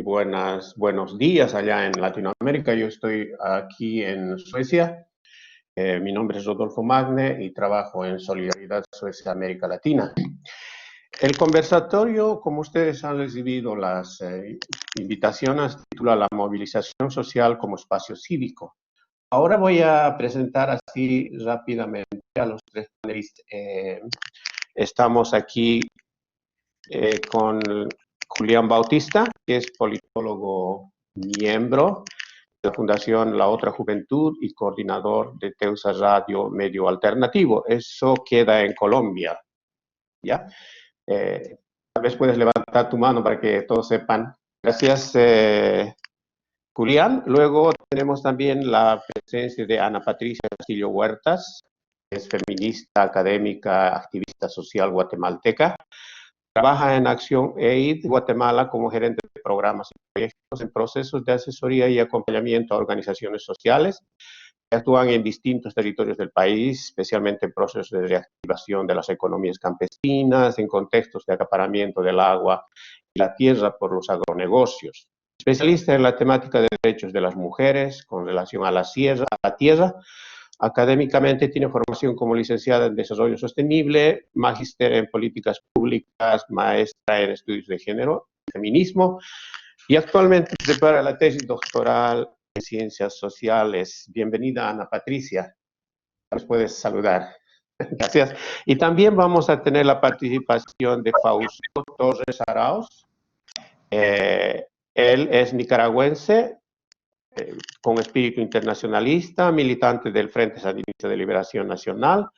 muy buenos días allá en Latinoamérica. Yo estoy aquí en Suecia. Mi nombre es Rodolfo Magne y trabajo en Solidaridad Suecia América Latina. El conversatorio, como ustedes han recibido las invitaciones, titula La movilización social como espacio cívico. Ahora voy a presentar así rápidamente a los tres panelistas. Estamos aquí con Julián Bautista, que es politólogo miembro de la Fundación La Otra Juventud y coordinador de Teusa Radio Medio Alternativo. Eso queda en Colombia, ¿ya? Tal vez puedes levantar tu mano para que todos sepan. Gracias, Julián. Luego tenemos también la presencia de Ana Patricia Castillo Huertas, que es feminista, académica, activista social guatemalteca. Trabaja en Acción EID Guatemala como gerente de programas y proyectos en procesos de asesoría y acompañamiento a organizaciones sociales que actúan en distintos territorios del país, especialmente en procesos de reactivación de las economías campesinas, en contextos de acaparamiento del agua y la tierra por los agronegocios. Especialista en la temática de derechos de las mujeres con relación a la tierra. Académicamente tiene formación como licenciada en Desarrollo Sostenible, magíster en Políticas Públicas, maestra en Estudios de Género y Feminismo, y actualmente prepara la tesis doctoral en Ciencias Sociales. Bienvenida, Ana Patricia. Nos puedes saludar. Gracias. Y también vamos a tener la participación de Fausto Torres Arauz. Él es nicaragüense, con espíritu internacionalista, militante del Frente Sandinista de Liberación Nacional,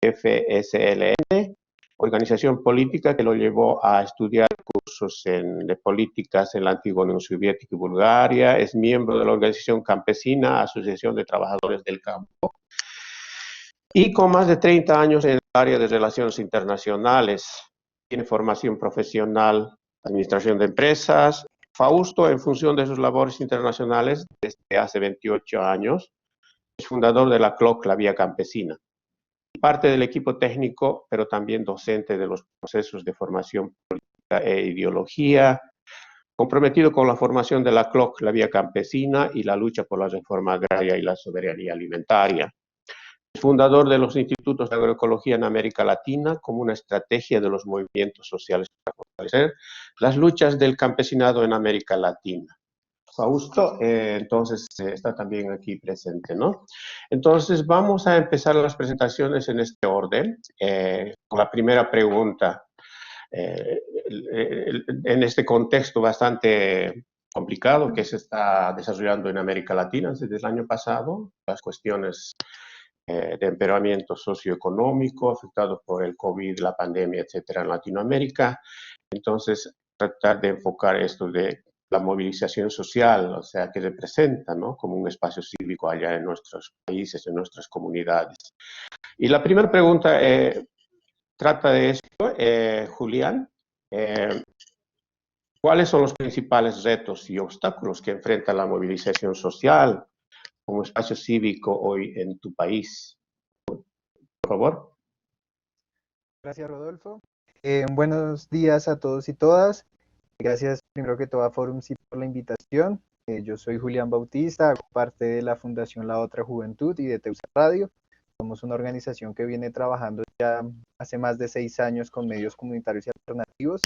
FSLN, organización política que lo llevó a estudiar cursos de políticas en la antigua Unión Soviética y Bulgaria, es miembro de la organización campesina Asociación de Trabajadores del Campo, y con más de 30 años en el área de relaciones internacionales. Tiene formación profesional, administración de empresas. Fausto, en función de sus labores internacionales desde hace 28 años, es fundador de la CLOC, la Vía Campesina. Parte del equipo técnico, pero también docente de los procesos de formación política e ideología, comprometido con la formación de la CLOC, la Vía Campesina, y la lucha por la reforma agraria y la soberanía alimentaria. Es fundador de los Institutos de Agroecología en América Latina como una estrategia de los movimientos sociales para fortalecer las luchas del campesinado en América Latina. Fausto, entonces, está también aquí presente, ¿no? Entonces, vamos a empezar las presentaciones en este orden, con la primera pregunta. En este contexto bastante complicado que se está desarrollando en América Latina desde el año pasado, las cuestiones de empeoramiento socioeconómico afectados por el COVID, la pandemia, etcétera, en Latinoamérica. Entonces, tratar de enfocar esto de la movilización social, o sea, que representa, ¿no?, como un espacio cívico allá en nuestros países, en nuestras comunidades. Y la primera pregunta trata de esto, Julián. ¿Cuáles son los principales retos y obstáculos que enfrenta la movilización social como espacio cívico hoy en tu país? Por favor. Gracias, Rodolfo. Buenos días a todos y todas. Gracias primero que todo a Forum CIP por la invitación. Yo soy Julián Bautista, hago parte de la Fundación La Otra Juventud y de Teusa Radio. Somos una organización que viene trabajando ya hace más de 6 años con medios comunitarios y alternativos.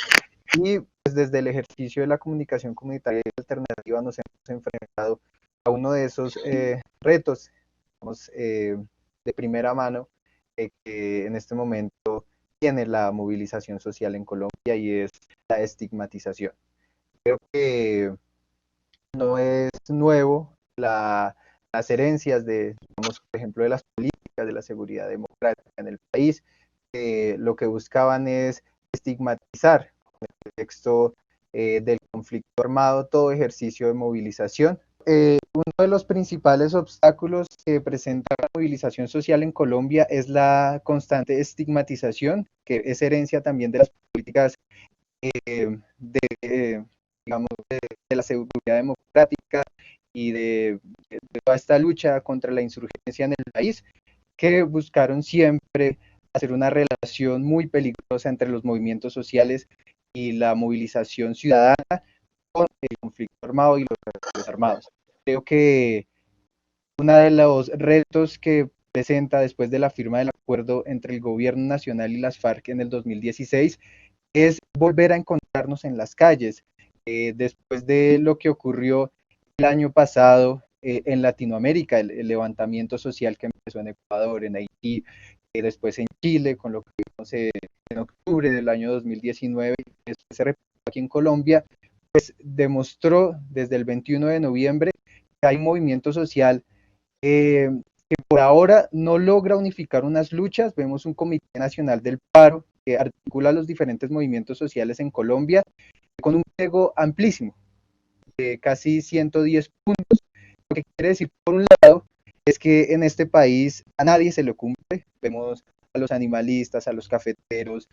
Y pues, desde el ejercicio de la comunicación comunitaria y alternativa nos hemos enfrentado a uno de esos retos, digamos, de primera mano que en este momento tiene la movilización social en Colombia, y es la estigmatización. Creo que no es nuevo las herencias de, digamos, por ejemplo, de las políticas de la seguridad democrática en el país, lo que buscaban es estigmatizar en el contexto del conflicto armado todo ejercicio de movilización. Uno de los principales obstáculos que presenta la movilización social en Colombia es la constante estigmatización, que es herencia también de las políticas digamos, de la seguridad democrática y de toda esta lucha contra la insurgencia en el país, que buscaron siempre hacer una relación muy peligrosa entre los movimientos sociales y la movilización ciudadana, con el conflicto armado y los desarmados. Creo que uno de los retos que presenta después de la firma del acuerdo entre el gobierno nacional y las FARC en el 2016 es volver a encontrarnos en las calles. Después de lo que ocurrió el año pasado en Latinoamérica, el levantamiento social que empezó en Ecuador, en Haití, después en Chile, con lo que vimos en octubre del año 2019, después se repitió aquí en Colombia, pues demostró desde el 21 de noviembre que hay un movimiento social que por ahora no logra unificar unas luchas. Vemos un Comité Nacional del Paro que articula los diferentes movimientos sociales en Colombia con un pliego amplísimo, de casi 110 puntos. Lo que quiere decir, por un lado, es que en este país a nadie se le cumple. Vemos a los animalistas, a los cafeteros,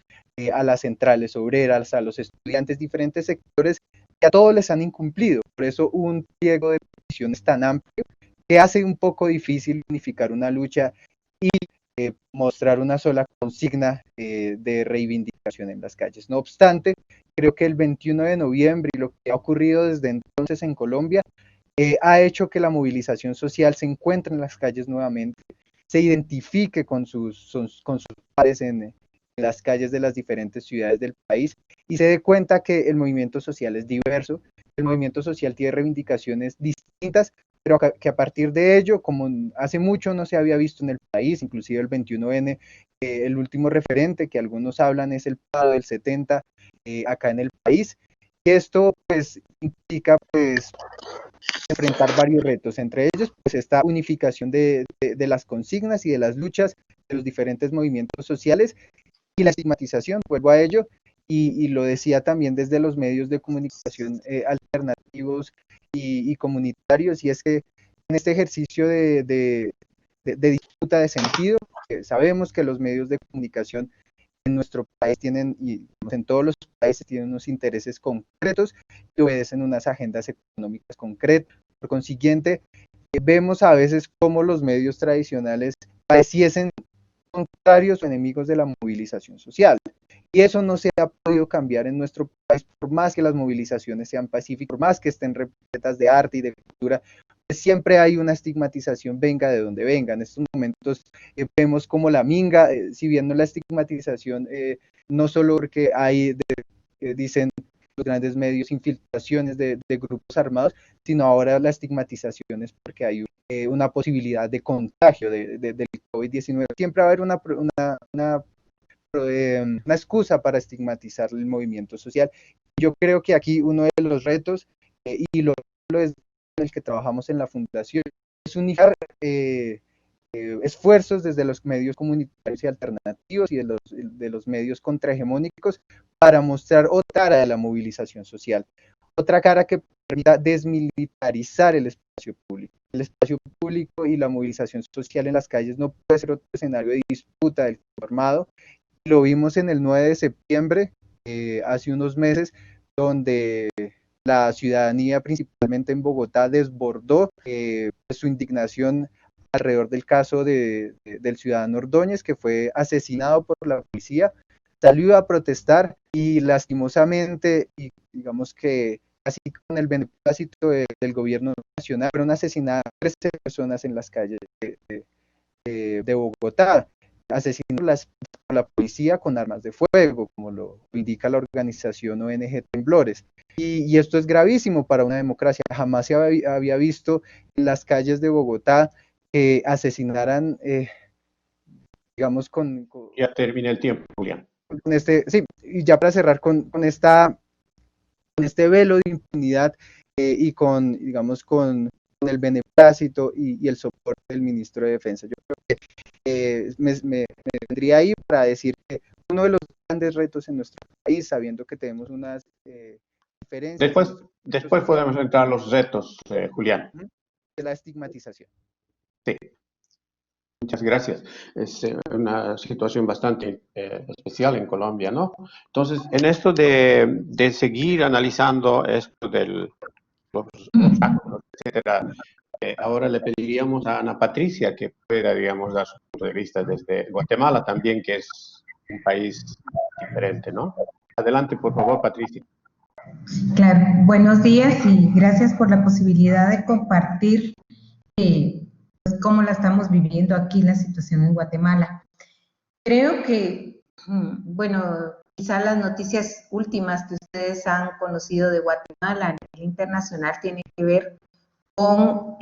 a las centrales obreras, a los estudiantes, diferentes sectores, que a todos les han incumplido. Por eso un pliego de peticiones tan amplio que hace un poco difícil unificar una lucha y mostrar una sola consigna de reivindicación en las calles. No obstante, creo que el 21 de noviembre y lo que ha ocurrido desde entonces en Colombia ha hecho que la movilización social se encuentre en las calles nuevamente, se identifique con sus pares en las calles de las diferentes ciudades del país y se dé cuenta que el movimiento social es diverso, el movimiento social tiene reivindicaciones distintas, pero que a partir de ello, como hace mucho no se había visto en el país, inclusive el 21N, el último referente que algunos hablan es el paro del 70 acá en el país, y esto pues implica pues enfrentar varios retos, entre ellos pues esta unificación de las consignas y de las luchas de los diferentes movimientos sociales y la estigmatización, vuelvo a ello, y lo decía también desde los medios de comunicación alternativos y comunitarios, y es que en este ejercicio de disputa de sentido, sabemos que los medios de comunicación en nuestro país tienen, y en todos los países tienen unos intereses concretos que obedecen unas agendas económicas concretas. Por consiguiente, vemos a veces cómo los medios tradicionales pareciesen contrarios o enemigos de la movilización social. Y eso no se ha podido cambiar en nuestro país, por más que las movilizaciones sean pacíficas, por más que estén repletas de arte y de cultura, pues siempre hay una estigmatización, venga de donde venga. En estos momentos vemos como la minga, si bien no la estigmatización, no solo porque hay, dicen los grandes medios, infiltraciones de grupos armados, sino ahora la estigmatización es porque hay una posibilidad de contagio del COVID-19. Siempre va a haber una excusa para estigmatizar el movimiento social. Yo creo que aquí uno de los retos, y lo es en el que trabajamos en la fundación, es unificar esfuerzos desde los medios comunitarios y alternativos y de los medios contrahegemónicos para mostrar otra cara de la movilización social, otra cara que permita desmilitarizar el espacio público. El espacio público y la movilización social en las calles no puede ser otro escenario de disputa del armado. Lo vimos en el 9 de septiembre, hace unos meses, donde la ciudadanía, principalmente en Bogotá, desbordó su indignación alrededor del caso del ciudadano Ordóñez, que fue asesinado por la policía, salió a protestar y lastimosamente, y digamos que así con el beneplácito del gobierno nacional, fueron asesinadas 13 personas en las calles de Bogotá, asesinadas por la policía con armas de fuego, como lo indica la organización ONG Temblores. Y esto es gravísimo para una democracia. Jamás se había visto en las calles de Bogotá que asesinaran, digamos, Ya termina el tiempo, Julián. con sí, y ya para cerrar con este velo de impunidad y digamos, con el beneplácito y el soporte del ministro de Defensa. Yo creo que me vendría ahí para decir que uno de los grandes retos en nuestro país, sabiendo que tenemos unas diferencias. Después podemos entrar a los retos, Julián. De la estigmatización. Sí. Muchas gracias. Es una situación bastante especial en Colombia, ¿no? Entonces, en esto de seguir analizando esto de los obstáculos, etcétera, ahora le pediríamos a Ana Patricia que pueda, digamos, dar su punto de vista desde Guatemala también, que es un país diferente, ¿no? Adelante, por favor, Patricia. Claro, buenos días y gracias por la posibilidad de compartir pues, cómo la estamos viviendo aquí la situación en Guatemala. Creo que, bueno, quizá las noticias últimas que ustedes han conocido de Guatemala a nivel internacional tienen que ver con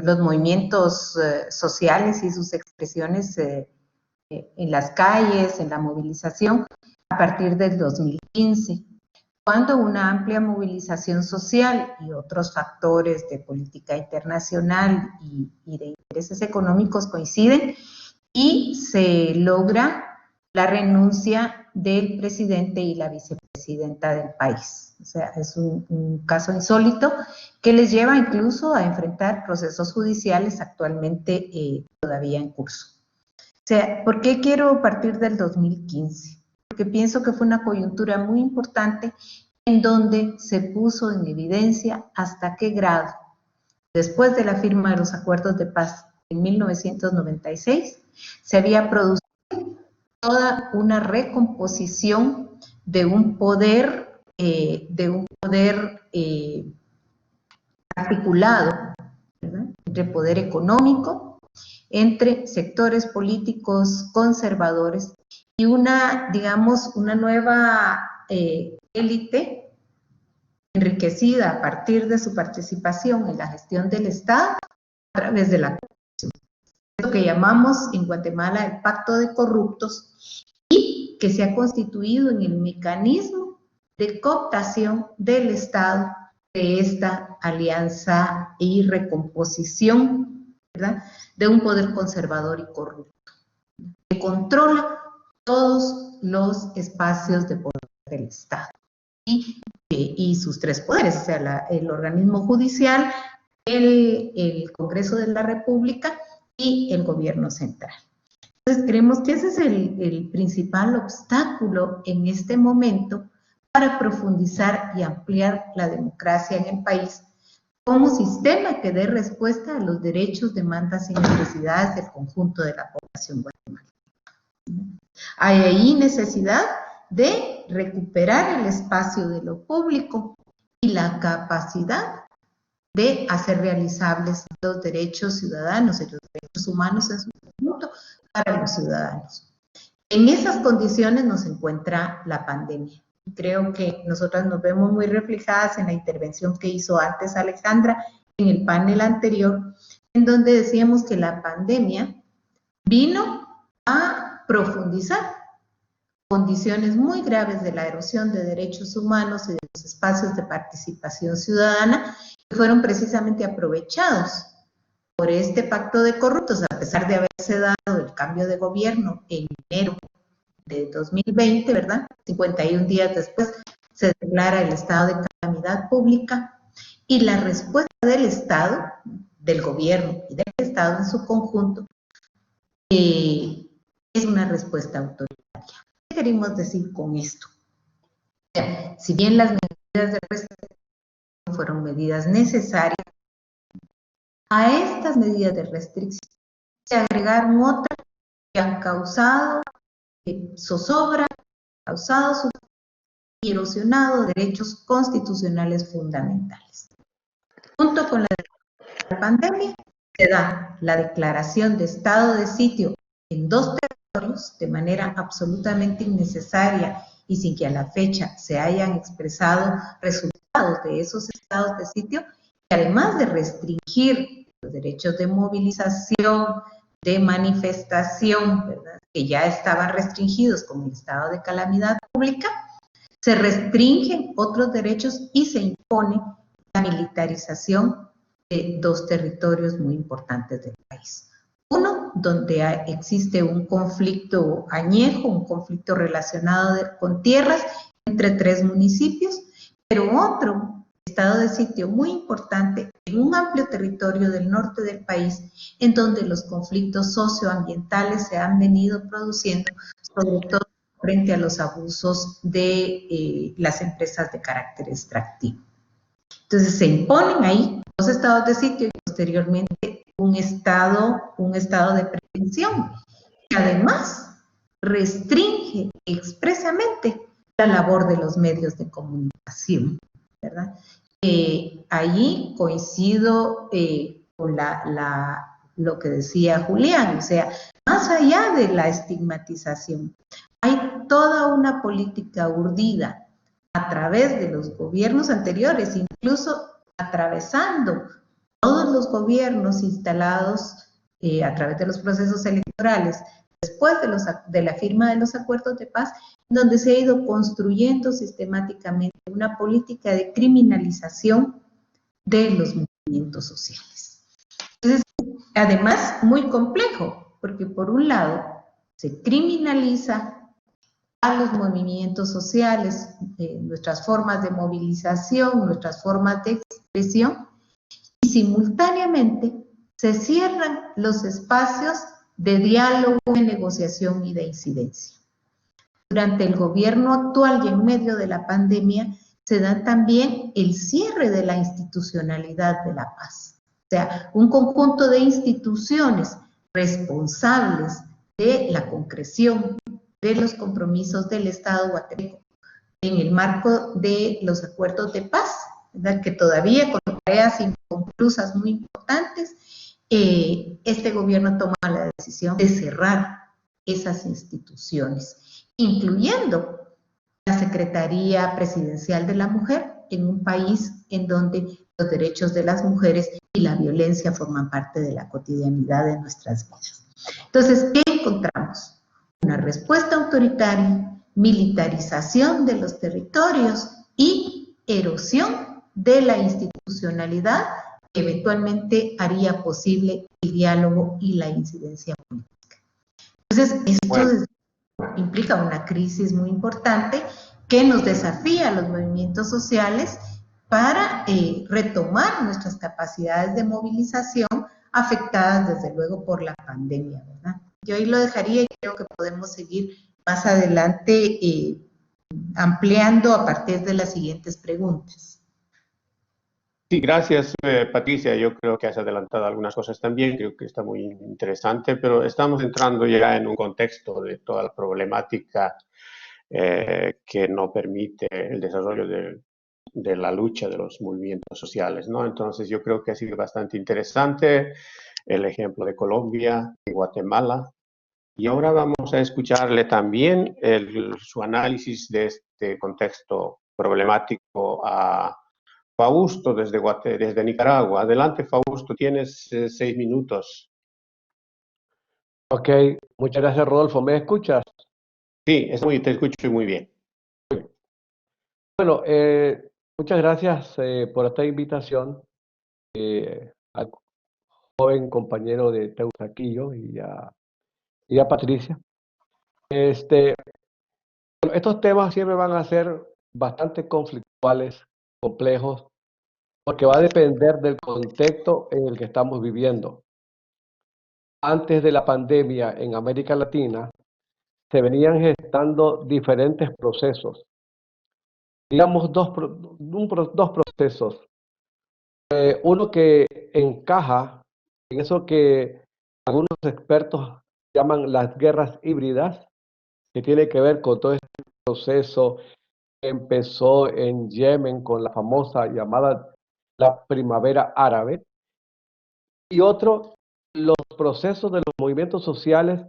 los movimientos sociales y sus expresiones en las calles, en la movilización, a partir del 2015, cuando una amplia movilización social y otros factores de política internacional y de intereses económicos coinciden y se logra la renuncia del presidente y la vicepresidenta del país. O sea, es un caso insólito que les lleva incluso a enfrentar procesos judiciales actualmente todavía en curso. O sea, ¿por qué quiero partir del 2015? Porque pienso que fue una coyuntura muy importante en donde se puso en evidencia hasta qué grado, después de la firma de los acuerdos de paz en 1996, se había producido toda una recomposición de un poder, articulado, ¿verdad?, entre poder económico, entre sectores políticos conservadores y una, digamos, una nueva élite enriquecida a partir de su participación en la gestión del Estado a través de la corrupción. Lo que llamamos en Guatemala el pacto de corruptos y que se ha constituido en el mecanismo de cooptación del Estado de esta alianza y recomposición, ¿verdad?, de un poder conservador y corrupto, que controla todos los espacios de poder del Estado y sus tres poderes, o sea, el organismo judicial, el Congreso de la República y el gobierno central. Entonces, creemos que ese es el principal obstáculo en este momento para profundizar y ampliar la democracia en el país como sistema que dé respuesta a los derechos, demandas y necesidades del conjunto de la población guatemalteca. Hay ahí necesidad de recuperar el espacio de lo público y la capacidad de hacer realizables los derechos ciudadanos y los derechos humanos en su conjunto para los ciudadanos. En esas condiciones nos encuentra la pandemia. Creo que nosotras nos vemos muy reflejadas en la intervención que hizo antes Alejandra en el panel anterior, en donde decíamos que la pandemia vino a profundizar condiciones muy graves de la erosión de derechos humanos y de los espacios de participación ciudadana que fueron precisamente aprovechados por este pacto de corruptos, a pesar de haberse dado el cambio de gobierno en enero de 2020, ¿verdad? 51 días después se declara el estado de calamidad pública y la respuesta del Estado, del gobierno y del Estado en su conjunto es una respuesta autoritaria. ¿Qué queremos decir con esto? O sea, si bien las medidas de restricción fueron medidas necesarias, a estas medidas de restricción se agregaron otras que han causado zozobra, causado y erosionado derechos constitucionales fundamentales. Junto con la pandemia, se da la declaración de estado de sitio en 2 territorios de manera absolutamente innecesaria y sin que a la fecha se hayan expresado resultados de esos estados de sitio, que además de restringir los derechos de movilización, de manifestación, ¿verdad?, que ya estaban restringidos con el estado de calamidad pública, se restringen otros derechos y se impone la militarización de 2 territorios muy importantes del país. Uno, donde existe un conflicto añejo, un conflicto relacionado con tierras entre 3 municipios, pero otro estado de sitio muy importante en un amplio territorio del norte del país, en donde los conflictos socioambientales se han venido produciendo, sobre todo frente a los abusos de las empresas de carácter extractivo. Entonces se imponen ahí 2 estados de sitio y posteriormente un estado de prevención, que además restringe expresamente la labor de los medios de comunicación, ¿verdad? Allí coincido con lo que decía Julián, o sea, más allá de la estigmatización, hay toda una política urdida a través de los gobiernos anteriores, incluso atravesando todos los gobiernos instalados a través de los procesos electorales después de la firma de los acuerdos de paz, donde se ha ido construyendo sistemáticamente una política de criminalización de los movimientos sociales. Entonces, además, muy complejo, porque por un lado se criminaliza a los movimientos sociales, nuestras formas de movilización, nuestras formas de expresión, y simultáneamente se cierran los espacios de diálogo, de negociación y de incidencia. Durante el gobierno actual y en medio de la pandemia se da también el cierre de la institucionalidad de la paz. O sea, un conjunto de instituciones responsables de la concreción de los compromisos del Estado guatemalteco en el marco de los acuerdos de paz, ¿verdad? Que todavía con tareas inconclusas muy importantes, este gobierno toma la decisión de cerrar esas instituciones, incluyendo la Secretaría Presidencial de la Mujer en un país en donde los derechos de las mujeres y la violencia forman parte de la cotidianidad de nuestras vidas. Entonces, ¿qué encontramos? Una respuesta autoritaria, militarización de los territorios y erosión de la institucionalidad que eventualmente haría posible el diálogo y la incidencia política. Entonces, esto implica una crisis muy importante que nos desafía a los movimientos sociales para retomar nuestras capacidades de movilización afectadas desde luego por la pandemia, ¿verdad? Yo ahí lo dejaría y creo que podemos seguir más adelante ampliando a partir de las siguientes preguntas. Sí, gracias, Patricia. Yo creo que has adelantado algunas cosas también, creo que está muy interesante, pero estamos entrando ya en un contexto de toda la problemática que no permite el desarrollo de la lucha de los movimientos sociales, ¿no? Entonces yo creo que ha sido bastante interesante el ejemplo de Colombia y Guatemala. Y ahora vamos a escucharle también su análisis de este contexto problemático a Fausto desde Nicaragua. Adelante, Fausto, tienes 6 minutos. Ok, muchas gracias, Rodolfo. ¿Me escuchas? Sí, te escucho muy bien. Bueno, muchas gracias por esta invitación al joven compañero de Teusaquillo y a Patricia. Bueno, estos temas siempre van a ser bastante conflictuales, complejos, porque va a depender del contexto en el que estamos viviendo. Antes de la pandemia en América Latina, se venían gestando diferentes procesos. Digamos, dos procesos. Uno que encaja en eso que algunos expertos llaman las guerras híbridas, que tiene que ver con todo este proceso que empezó en Yemen con la famosa llamada la primavera árabe. Y otro, los procesos de los movimientos sociales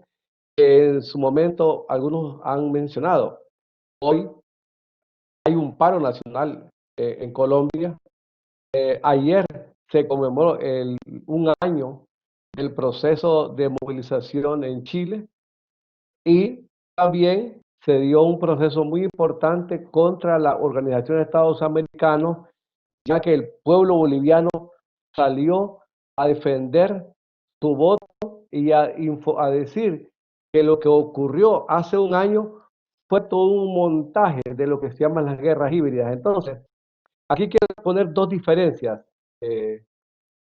que en su momento algunos han mencionado. Hoy hay un paro nacional en Colombia. Ayer se conmemoró un año del proceso de movilización en Chile y también se dio un proceso muy importante contra la Organización de Estados Americanos, ya que el pueblo boliviano salió a defender su voto y a decir que lo que ocurrió hace un año fue todo un montaje de lo que se llaman las guerras híbridas. Entonces, aquí quiero poner dos diferencias,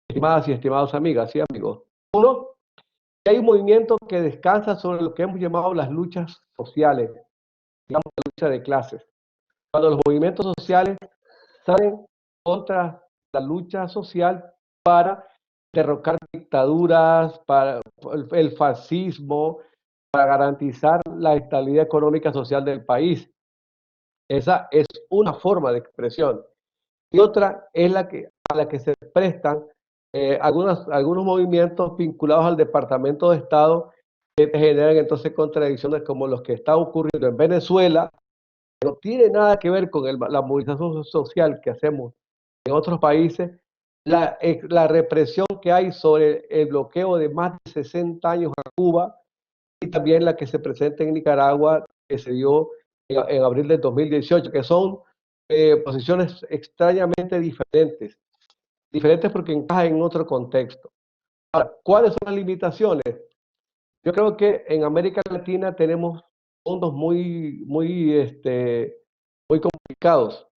estimadas y estimados amigas y amigos. Uno, que hay un movimiento que descansa sobre lo que hemos llamado las luchas sociales, digamos la lucha de clases. Cuando los movimientos sociales salen contra la lucha social para derrocar dictaduras, para el fascismo, para garantizar la estabilidad económica social del país. Esa es una forma de expresión. Y otra es a la que se prestan algunos movimientos vinculados al Departamento de Estado que generan entonces contradicciones como los que están ocurriendo en Venezuela, que no tiene nada que ver con la movilización social que hacemos en otros países, la represión que hay sobre el bloqueo de más de 60 años a Cuba y también la que se presenta en Nicaragua, que se dio en abril del 2018, que son posiciones extrañamente diferentes porque encajan en otro contexto. Ahora, ¿cuáles son las limitaciones? Yo creo que en América Latina tenemos fondos muy complicados.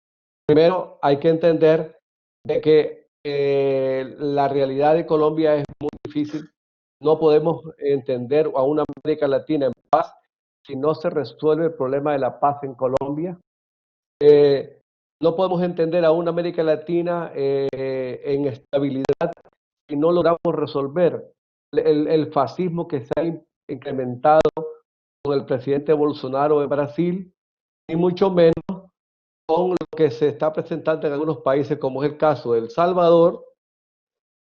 Primero, hay que entender de que la realidad de Colombia es muy difícil. No podemos entender a una América Latina en paz si no se resuelve el problema de la paz en Colombia. No podemos entender a una América Latina en estabilidad si no logramos resolver el fascismo que se ha incrementado con el presidente Bolsonaro de Brasil, y mucho menos con lo que se está presentando en algunos países, como es el caso de El Salvador,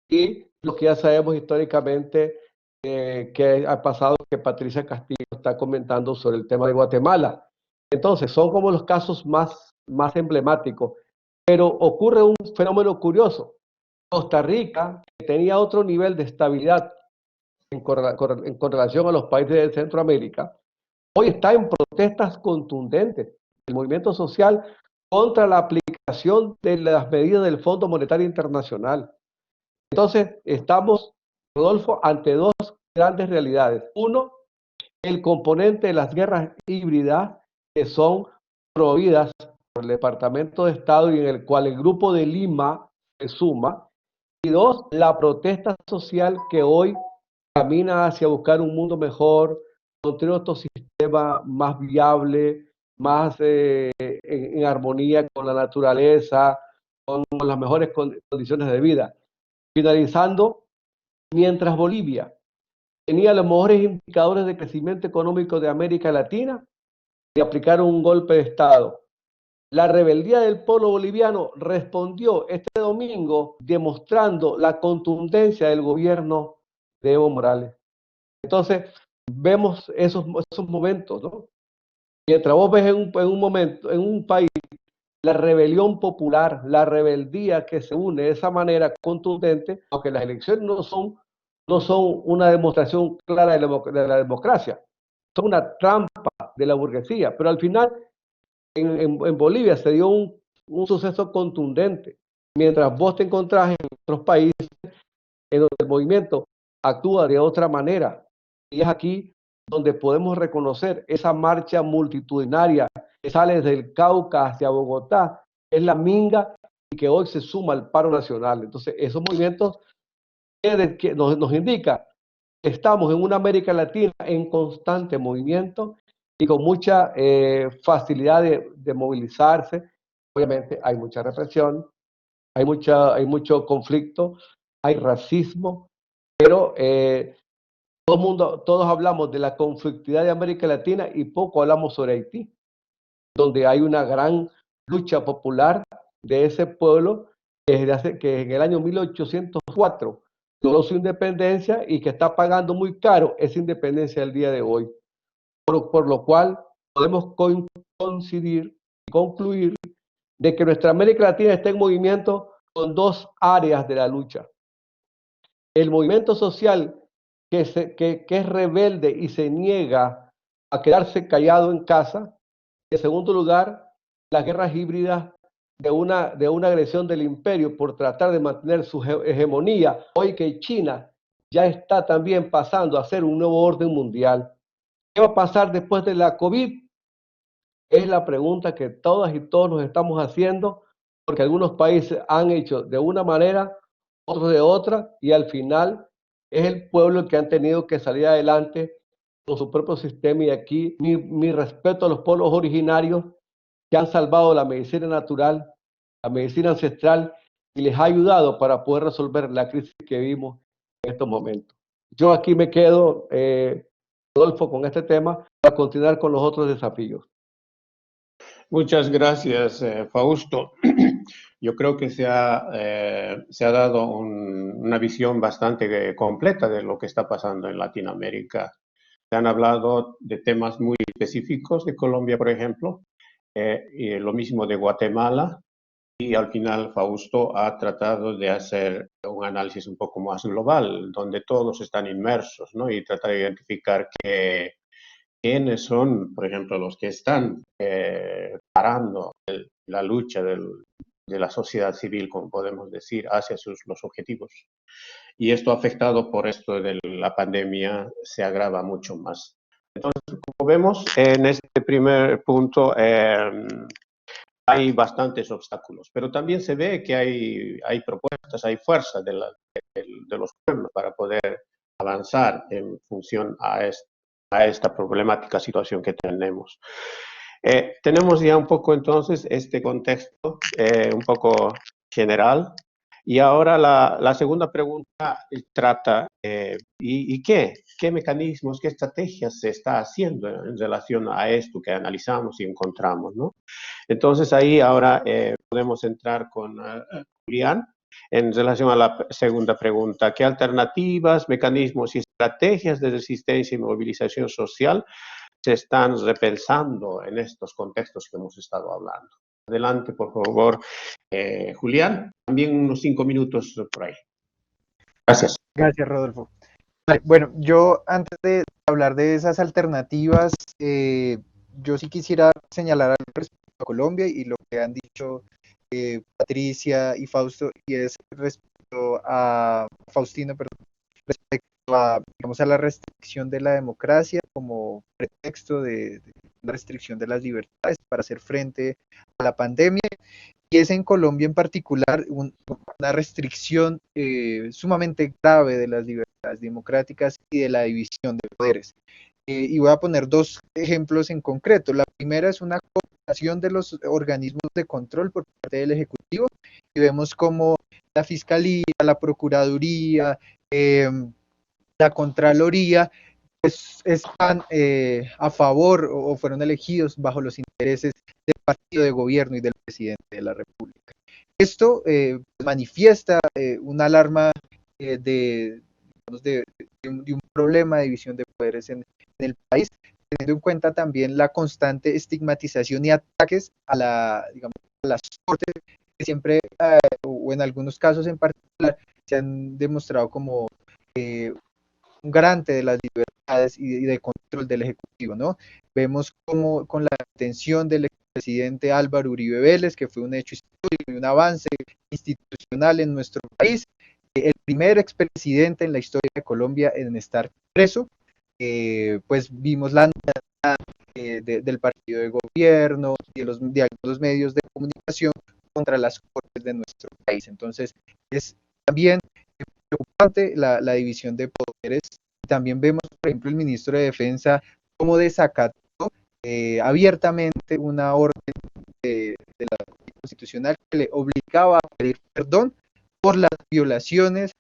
y lo que ya sabemos históricamente que ha pasado, que Patricia Castillo está comentando sobre el tema de Guatemala. Entonces, son como los casos más emblemáticos. Pero ocurre un fenómeno curioso. Costa Rica, que tenía otro nivel de estabilidad con relación a los países de Centroamérica, hoy está en protestas contundentes. El movimiento social contra la aplicación de las medidas del Fondo Monetario Internacional. Entonces, estamos, Rodolfo, ante dos grandes realidades. Uno, el componente de las guerras híbridas que son promovidas por el Departamento de Estado y en el cual el Grupo de Lima se suma. Y dos, la protesta social que hoy camina hacia buscar un mundo mejor, construir otro sistema más viable, más en armonía con la naturaleza, con las mejores condiciones de vida. Finalizando, mientras Bolivia tenía los mejores indicadores de crecimiento económico de América Latina, y aplicaron un golpe de Estado. La rebeldía del pueblo boliviano respondió este domingo demostrando la contundencia del gobierno de Evo Morales. Entonces, vemos esos momentos, ¿no? Mientras vos ves en un momento, en un país, la rebelión popular, la rebeldía que se une de esa manera contundente, aunque las elecciones no son una demostración clara de la democracia, son una trampa de la burguesía, pero al final en Bolivia se dio un suceso contundente, mientras vos te encontrás en otros países en donde el movimiento actúa de otra manera, y es aquí donde podemos reconocer esa marcha multitudinaria que sale desde el Cauca hacia Bogotá, es la Minga, y que hoy se suma al paro nacional. Entonces, esos movimientos que nos indica que estamos en una América Latina en constante movimiento y con mucha facilidad de movilizarse. Obviamente hay mucha represión, hay mucho conflicto, hay racismo, pero todos hablamos de la conflictividad de América Latina y poco hablamos sobre Haití, donde hay una gran lucha popular de ese pueblo que en el año 1804 logró su independencia y que está pagando muy caro esa independencia el día de hoy. Por lo cual podemos coincidir y concluir de que nuestra América Latina está en movimiento con dos áreas de la lucha. El movimiento social que es rebelde y se niega a quedarse callado en casa. En segundo lugar, las guerras híbridas de una agresión del imperio por tratar de mantener su hegemonía, hoy que China ya está también pasando a ser un nuevo orden mundial. ¿Qué va a pasar después de la COVID? Es la pregunta que todas y todos nos estamos haciendo, porque algunos países han hecho de una manera, otros de otra, y al final es el pueblo el que han tenido que salir adelante con su propio sistema. Y aquí mi respeto a los pueblos originarios que han salvado la medicina natural, la medicina ancestral, y les ha ayudado para poder resolver la crisis que vivimos en estos momentos. Yo aquí me quedo, Rodolfo, con este tema para continuar con los otros desafíos. Muchas gracias, Fausto. Yo creo que se ha dado una visión bastante completa de lo que está pasando en Latinoamérica. Se han hablado de temas muy específicos de Colombia, por ejemplo, y lo mismo de Guatemala, y al final Fausto ha tratado de hacer un análisis un poco más global, donde todos están inmersos, ¿no? Y tratar de identificar quiénes son, por ejemplo, los que están parando la lucha de la sociedad civil, como podemos decir, hacia los objetivos. Y esto afectado por esto de la pandemia se agrava mucho más. Entonces, como vemos, en este primer punto hay bastantes obstáculos, pero también se ve que hay propuestas, hay fuerza de los pueblos para poder avanzar en función a esta problemática situación que tenemos. Tenemos ya un poco entonces este contexto un poco general. Y ahora la segunda pregunta trata, ¿y qué mecanismos, qué estrategias se está haciendo en relación a esto que analizamos y encontramos, ¿no? Entonces ahí ahora podemos entrar con Julián en relación a la segunda pregunta. ¿Qué alternativas, mecanismos y estrategias de resistencia y movilización social se están repensando en estos contextos que hemos estado hablando? Adelante, por favor, Julián. También unos 5 minutos por ahí. Gracias. Gracias, Rodolfo. Vale, bueno, yo antes de hablar de esas alternativas, yo sí quisiera señalar algo respecto a Colombia y lo que han dicho Patricia y Fausto, y es respecto a Faustino, perdón, respecto a, digamos, a la restricción de la democracia como pretexto de la restricción de las libertades para hacer frente a la pandemia. Y es en Colombia en particular una restricción sumamente grave de las libertades democráticas y de la división de poderes. Y voy a poner dos ejemplos en concreto. La primera es una cooptación de los organismos de control por parte del Ejecutivo, y vemos como la Fiscalía, la Procuraduría, la Contraloría, pues están a favor o fueron elegidos bajo los intereses del partido de gobierno y del presidente de la República. Esto manifiesta una alarma de un problema de división de poderes en el país, teniendo en cuenta también la constante estigmatización y ataques digamos, a las cortes, que siempre, o en algunos casos en particular, se han demostrado como un garante de las libertades y de control del Ejecutivo, ¿no? Vemos como con la detención del expresidente Álvaro Uribe Vélez, que fue un hecho histórico y un avance institucional en nuestro país, el primer expresidente en la historia de Colombia en estar preso, pues vimos la del partido de gobierno y de algunos medios de comunicación contra las cortes de nuestro país. Entonces, es también preocupante la división de poderes. También vemos, por ejemplo, el ministro de Defensa cómo desacató abiertamente una orden de la Corte Constitucional que le obligaba a pedir perdón por las violaciones,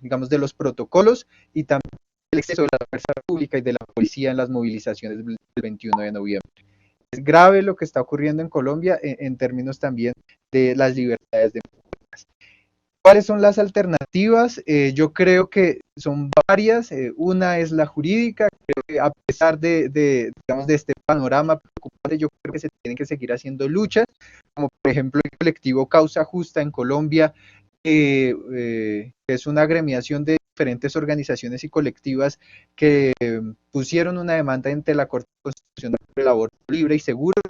digamos, de los protocolos y también el exceso de la fuerza pública y de la policía en las movilizaciones del 21 de noviembre. Es grave lo que está ocurriendo en Colombia en términos también de las libertades democráticas. ¿Cuáles son las alternativas? Yo creo que son varias. Una es la jurídica. Creo que a pesar digamos, de este panorama preocupante, yo creo que se tienen que seguir haciendo luchas, como por ejemplo el colectivo Causa Justa en Colombia, que es una agremiación de diferentes organizaciones y colectivas que pusieron una demanda ante la Corte Constitucional por el aborto libre y seguro,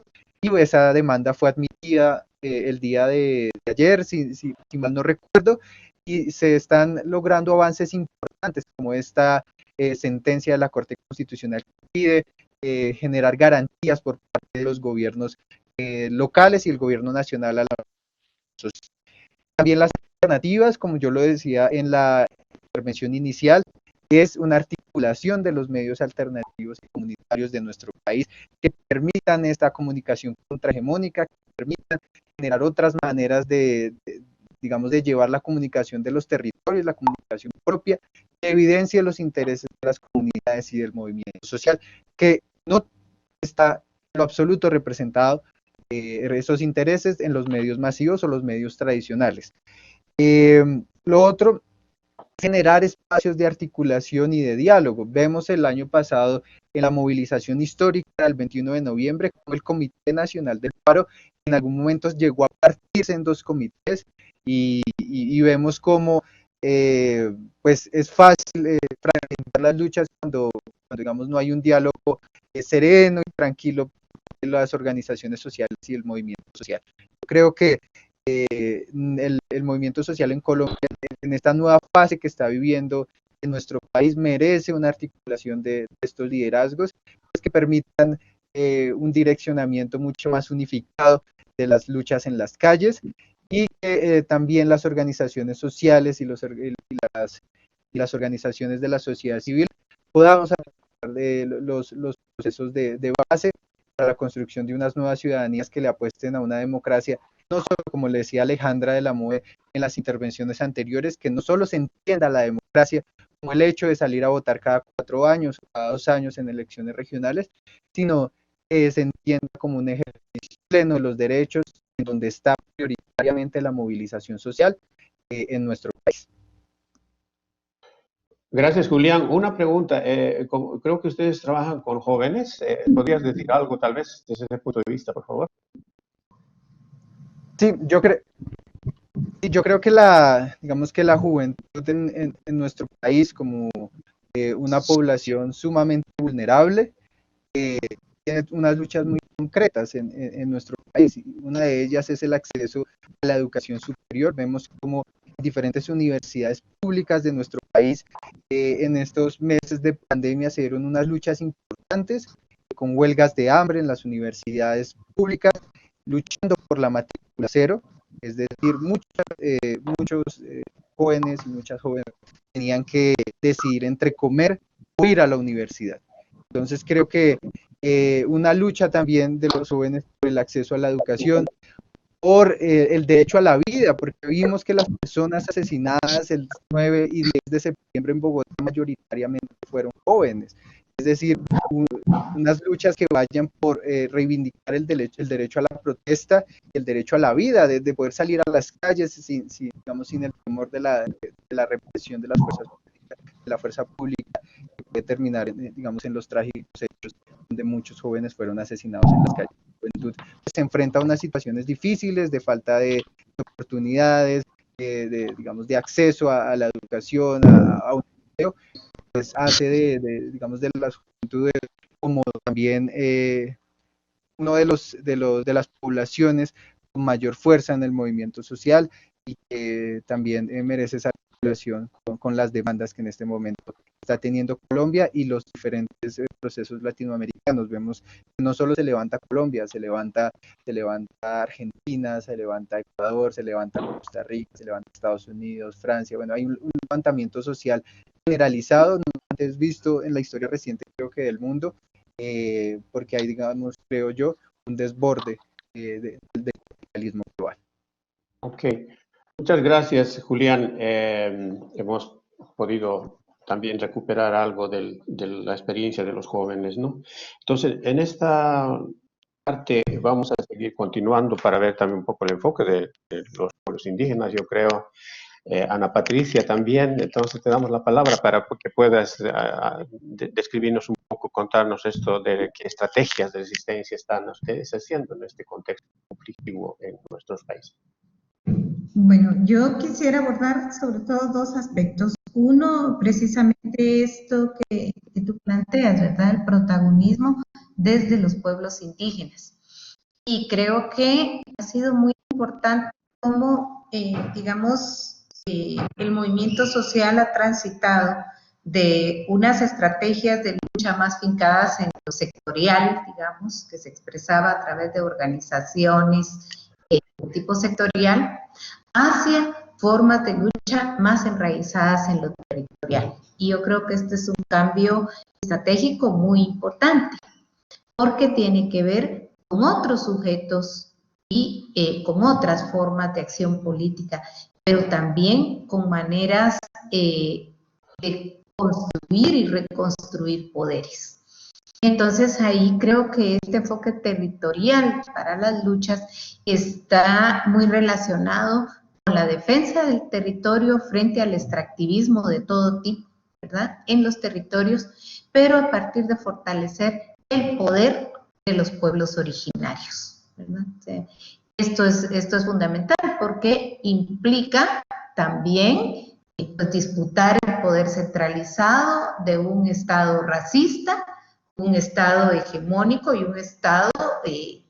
y esa demanda fue admitida el día de ayer, si mal no recuerdo, y se están logrando avances importantes, como esta sentencia de la Corte Constitucional que pide generar garantías por parte de los gobiernos locales y el gobierno nacional a la sociedad. También las alternativas, como yo lo decía en la intervención inicial, es una articulación de los medios alternativos y comunitarios de nuestro país que permitan esta comunicación contrahegemónica, que permitan generar otras maneras digamos, de llevar la comunicación de los territorios, la comunicación propia, que evidencie los intereses de las comunidades y del movimiento social, que no está lo absoluto representado esos intereses en los medios masivos o los medios tradicionales. Lo otro, generar espacios de articulación y de diálogo. Vemos el año pasado en la movilización histórica del 21 de noviembre, como el Comité Nacional del Paro en algún momento llegó a partirse en dos comités y vemos cómo pues es fácil fragmentar las luchas cuando digamos no hay un diálogo sereno y tranquilo de las organizaciones sociales y el movimiento social. Yo creo que el movimiento social en Colombia, en esta nueva fase que está viviendo en nuestro país, merece una articulación de estos liderazgos pues, que permitan un direccionamiento mucho más unificado de las luchas en las calles y que también las organizaciones sociales y las organizaciones de la sociedad civil podamos hablar de los procesos de base para la construcción de unas nuevas ciudadanías que le apuesten a una democracia, no solo, como le decía Alejandra de la MUE en las intervenciones anteriores, que no solo se entienda la democracia como el hecho de salir a votar cada 4 años, cada 2 años en elecciones regionales, sino que se entienda como un ejercicio pleno de los derechos, en donde está prioritariamente la movilización social en nuestro país. Gracias, Julián. Una pregunta. Creo que ustedes trabajan con jóvenes. ¿Podrías decir algo, tal vez, desde ese punto de vista, por favor? Sí, yo creo que digamos que la juventud en nuestro país, como una población sumamente vulnerable, tiene unas luchas muy concretas en nuestro país. Una de ellas es el acceso a la educación superior. Vemos como diferentes universidades públicas de nuestro país en estos meses de pandemia se dieron unas luchas importantes con huelgas de hambre en las universidades públicas, luchando por la matrícula cero, es decir, muchos jóvenes y muchas jóvenes tenían que decidir entre comer o ir a la universidad. Entonces creo que una lucha también de los jóvenes por el acceso a la educación, por el derecho a la vida, porque vimos que las personas asesinadas el 9 y 10 de septiembre en Bogotá mayoritariamente fueron jóvenes. Es decir, unas luchas que vayan por reivindicar el derecho a la protesta, el derecho a la vida, de poder salir a las calles sin el temor de la represión de las fuerzas públicas, de la fuerza pública, que puede terminar en los trágicos hechos donde muchos jóvenes fueron asesinados en las calles. La juventud se enfrenta a unas situaciones difíciles de falta de oportunidades, de acceso a la educación, a un empleo, pues hace de las juventudes como también uno de las poblaciones con mayor fuerza en el movimiento social y que también merece esa articulación con las demandas que en este momento está teniendo Colombia y los diferentes procesos latinoamericanos. Vemos que no solo se levanta Colombia, se levanta Argentina, se levanta Ecuador, se levanta Costa Rica, se levanta Estados Unidos, Francia. Bueno, hay un levantamiento social generalizado, no antes visto en la historia reciente, creo que del mundo, porque hay, creo yo, un desborde del capitalismo global. Ok, muchas gracias, Julián. Hemos podido también recuperar algo de la experiencia de los jóvenes, ¿no? Entonces, en esta parte vamos a seguir continuando para ver también un poco el enfoque de los pueblos indígenas, yo creo. Ana Patricia también, entonces te damos la palabra para que puedas describirnos un poco, contarnos esto de qué estrategias de resistencia están ustedes haciendo en este contexto conflictivo en nuestros países. Bueno, yo quisiera abordar sobre todo 2 aspectos. Uno, precisamente esto que tú planteas, ¿verdad? El protagonismo desde los pueblos indígenas. Y creo que ha sido muy importante cómo, el movimiento social ha transitado de unas estrategias de lucha más fincadas en lo sectorial, digamos, que se expresaba a través de organizaciones de tipo sectorial, hacia formas de lucha más enraizadas en lo territorial. Y yo creo que este es un cambio estratégico muy importante, porque tiene que ver con otros sujetos y con otras formas de acción política, pero también con maneras de construir y reconstruir poderes. Entonces ahí creo que este enfoque territorial para las luchas está muy relacionado con la defensa del territorio frente al extractivismo de todo tipo, ¿verdad? En los territorios, pero a partir de fortalecer el poder de los pueblos originarios, ¿verdad? O sea, esto es fundamental porque implica también pues, disputar el poder centralizado de un Estado racista, un Estado hegemónico y un Estado que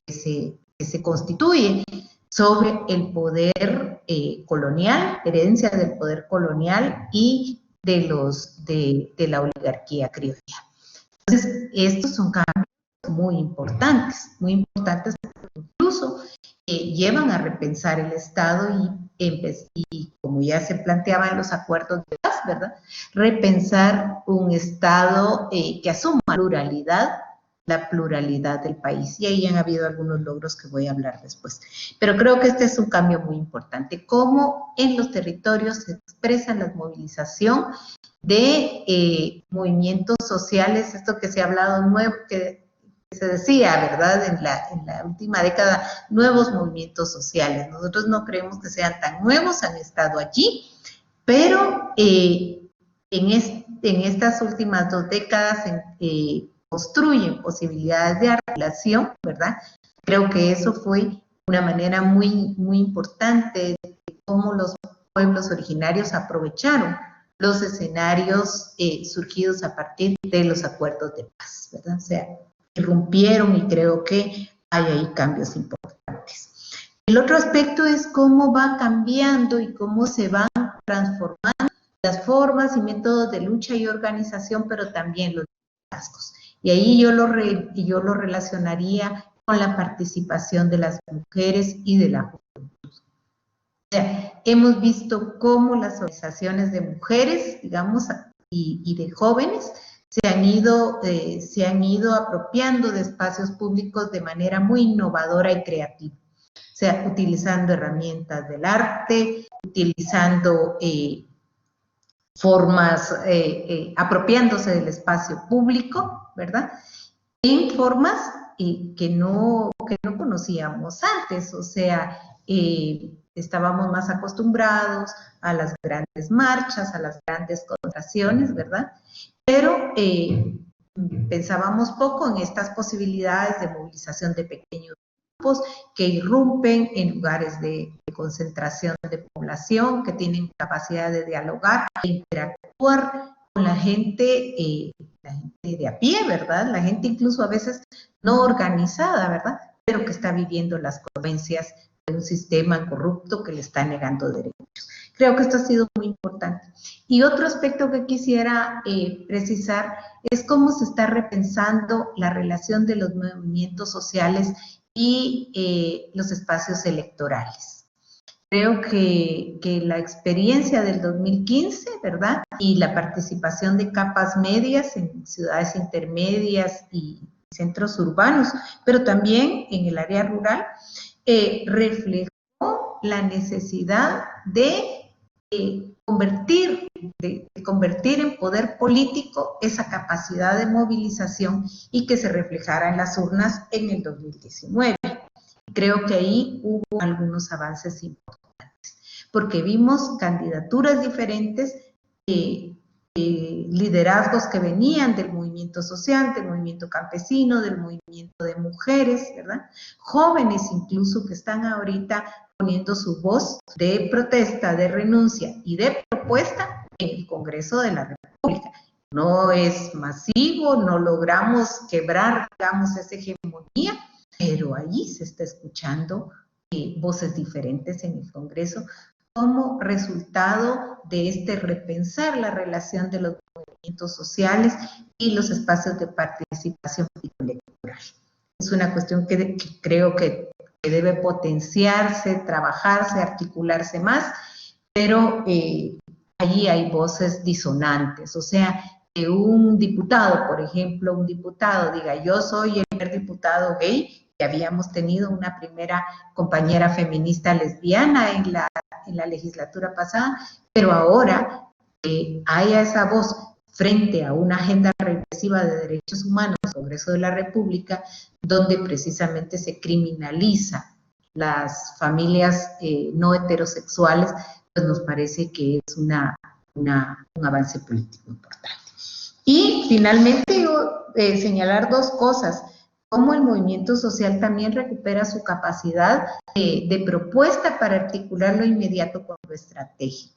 se constituye sobre el poder colonial, herencia del poder colonial y de la oligarquía criolla. Entonces, estos son cambios muy importantes porque incluso llevan a repensar el Estado y como ya se planteaba en los acuerdos de paz, ¿verdad? Repensar un Estado que asuma la pluralidad del país. Y ahí han habido algunos logros que voy a hablar después. Pero creo que este es un cambio muy importante. Cómo en los territorios se expresa la movilización de movimientos sociales, esto que se ha hablado nuevo, que se decía, ¿verdad? En la última década, nuevos movimientos sociales. Nosotros no creemos que sean tan nuevos, han estado allí, pero en estas últimas 2 décadas construyen posibilidades de articulación, ¿verdad? Creo que eso fue una manera muy, muy importante de cómo los pueblos originarios aprovecharon los escenarios surgidos a partir de los acuerdos de paz, ¿verdad? O sea, irrumpieron y creo que hay ahí cambios importantes. El otro aspecto es cómo va cambiando y cómo se van transformando las formas y métodos de lucha y organización, pero también los liderazgos. Y ahí yo lo relacionaría con la participación de las mujeres y de la juventud. O sea, hemos visto cómo las organizaciones de mujeres, digamos, y de jóvenes se han ido apropiando de espacios públicos de manera muy innovadora y creativa. O sea, utilizando herramientas del arte, utilizando formas, apropiándose del espacio público, ¿verdad? En formas que no conocíamos antes, o sea, estábamos más acostumbrados a las grandes marchas, a las grandes concentraciones, ¿verdad? Pero pensábamos poco en estas posibilidades de movilización de pequeños grupos que irrumpen en lugares de concentración de población, que tienen capacidad de dialogar e interactuar con la gente de a pie, ¿verdad? La gente incluso a veces no organizada, ¿verdad? Pero que está viviendo las consecuencias de un sistema corrupto que le está negando derechos. Creo que esto ha sido muy importante. Y otro aspecto que quisiera precisar es cómo se está repensando la relación de los movimientos sociales y los espacios electorales. Creo que la experiencia del 2015, ¿verdad? Y la participación de capas medias en ciudades intermedias y centros urbanos, pero también en el área rural, reflejó la necesidad de convertir en poder político esa capacidad de movilización y que se reflejara en las urnas en el 2019. Creo que ahí hubo algunos avances importantes, porque vimos candidaturas diferentes, liderazgos que venían del movimiento social, del movimiento campesino, del movimiento de mujeres, ¿verdad? Jóvenes incluso que están ahorita poniendo su voz de protesta, de renuncia y de propuesta en el Congreso de la República. No es masivo, no logramos quebrar, digamos, esa hegemonía, pero allí se está escuchando voces diferentes en el Congreso como resultado de este repensar la relación de los movimientos sociales y los espacios de participación electoral. Es una cuestión que creo que debe potenciarse, trabajarse, articularse más, pero allí hay voces disonantes, o sea, que un diputado, por ejemplo, un diputado diga, yo soy el primer diputado gay, que habíamos tenido una primera compañera feminista lesbiana en la legislatura pasada, pero ahora haya esa voz frente a una agenda regresiva de derechos humanos, Congreso de la República, donde precisamente se criminaliza las familias no heterosexuales, pues nos parece que es un avance político importante. Y finalmente señalar dos cosas: cómo el movimiento social también recupera su capacidad de propuesta para articular lo inmediato con lo estratégico.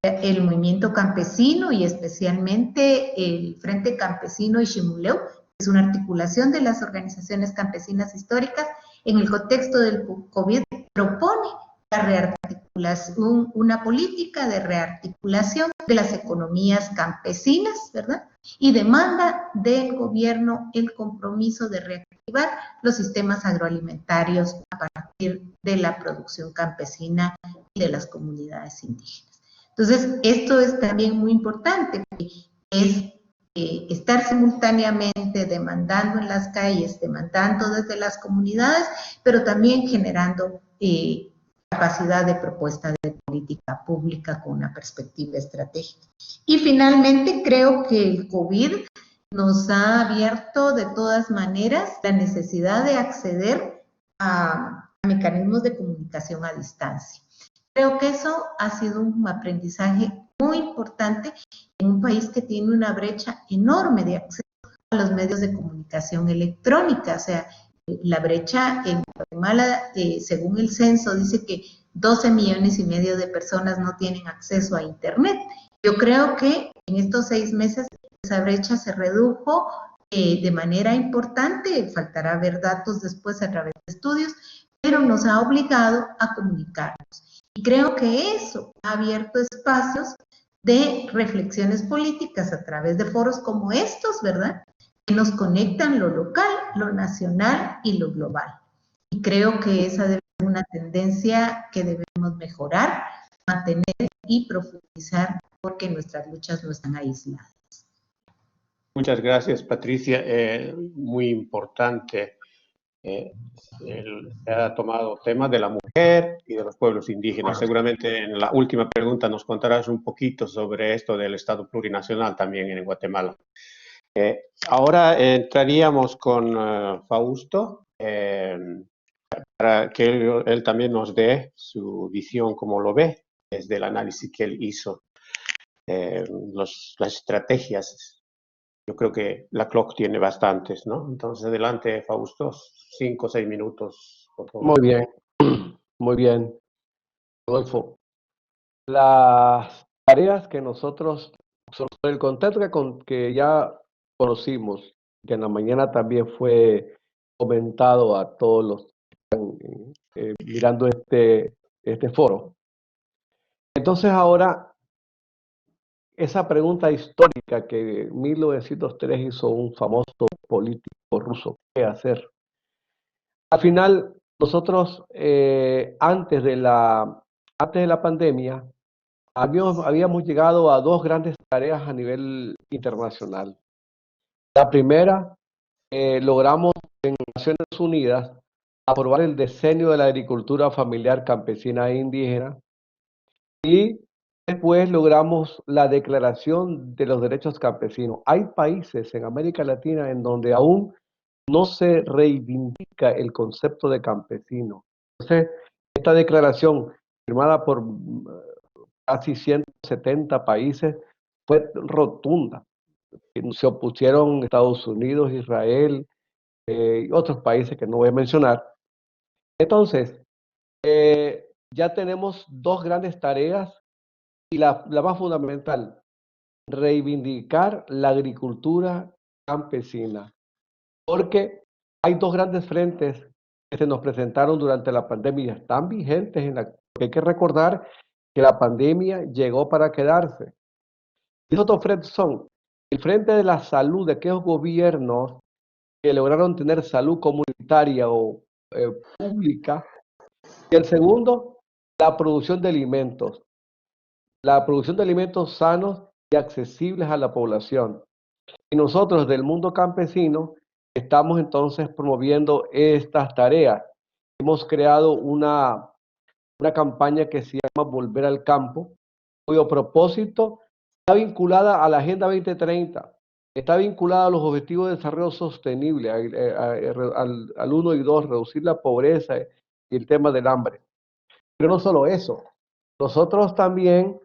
El movimiento campesino y especialmente el Frente Campesino Iximuleu es una articulación de las organizaciones campesinas históricas en el contexto del COVID, propone la rearticulación, una política de rearticulación de las economías campesinas, ¿verdad? Y demanda del gobierno el compromiso de reactivar los sistemas agroalimentarios a partir de la producción campesina y de las comunidades indígenas. Entonces, esto es también muy importante, es estar simultáneamente demandando en las calles, demandando desde las comunidades, pero también generando capacidad de propuesta de política pública con una perspectiva estratégica. Y finalmente, creo que el COVID nos ha abierto de todas maneras la necesidad de acceder a mecanismos de comunicación a distancia. Creo que eso ha sido un aprendizaje muy importante en un país que tiene una brecha enorme de acceso a los medios de comunicación electrónica. O sea, la brecha en Guatemala, según el censo, dice que 12,5 millones de personas no tienen acceso a Internet. Yo creo que en estos 6 meses esa brecha se redujo de manera importante. Faltará ver datos después a través de estudios, pero nos ha obligado a comunicarnos. Y creo que eso ha abierto espacios de reflexiones políticas a través de foros como estos, ¿verdad?, que nos conectan lo local, lo nacional y lo global. Y creo que esa debe ser una tendencia que debemos mejorar, mantener y profundizar, porque nuestras luchas no están aisladas. Muchas gracias, Patricia. Muy importante. Se ha tomado temas de la mujer y de los pueblos indígenas. Seguramente en la última pregunta nos contarás un poquito sobre esto del Estado plurinacional también en Guatemala. Ahora entraríamos con Fausto para que él también nos dé su visión, como lo ve, desde el análisis que él hizo, las estrategias. Yo creo que la CLOC tiene bastantes, ¿no? Entonces, adelante, Fausto, 5 o 6 minutos, por favor. Muy bien, muy bien, Rodolfo. Las tareas que nosotros, sobre el contexto que ya conocimos, que en la mañana también fue comentado a todos los que están mirando este foro. Entonces ahora, esa pregunta histórica que en 1903 hizo un famoso político ruso, ¿qué hacer? Al final, nosotros antes de la pandemia, habíamos llegado a dos grandes tareas a nivel internacional. La primera, logramos en Naciones Unidas aprobar el Decenio de la Agricultura Familiar Campesina e Indígena, y después logramos la Declaración de los Derechos Campesinos. Hay países en América Latina en donde aún no se reivindica el concepto de campesino. Entonces, esta declaración, firmada por casi 170 países, fue rotunda. Se opusieron Estados Unidos, Israel y otros países que no voy a mencionar. Entonces, ya tenemos dos grandes tareas, y la más fundamental: reivindicar la agricultura campesina, porque hay dos grandes frentes que se nos presentaron durante la pandemia y están vigentes. Hay que recordar que la pandemia llegó para quedarse. Y esos dos frentes son el frente de la salud, de aquellos gobiernos que lograron tener salud comunitaria o pública, y el segundo, la producción de alimentos. La producción de alimentos sanos y accesibles a la población. Y nosotros del mundo campesino estamos entonces promoviendo estas tareas. Hemos creado una campaña que se llama Volver al Campo, cuyo propósito está vinculada a la Agenda 2030, está vinculada a los Objetivos de Desarrollo Sostenible, al 1 y 2, reducir la pobreza y el tema del hambre. Pero no solo eso, nosotros también,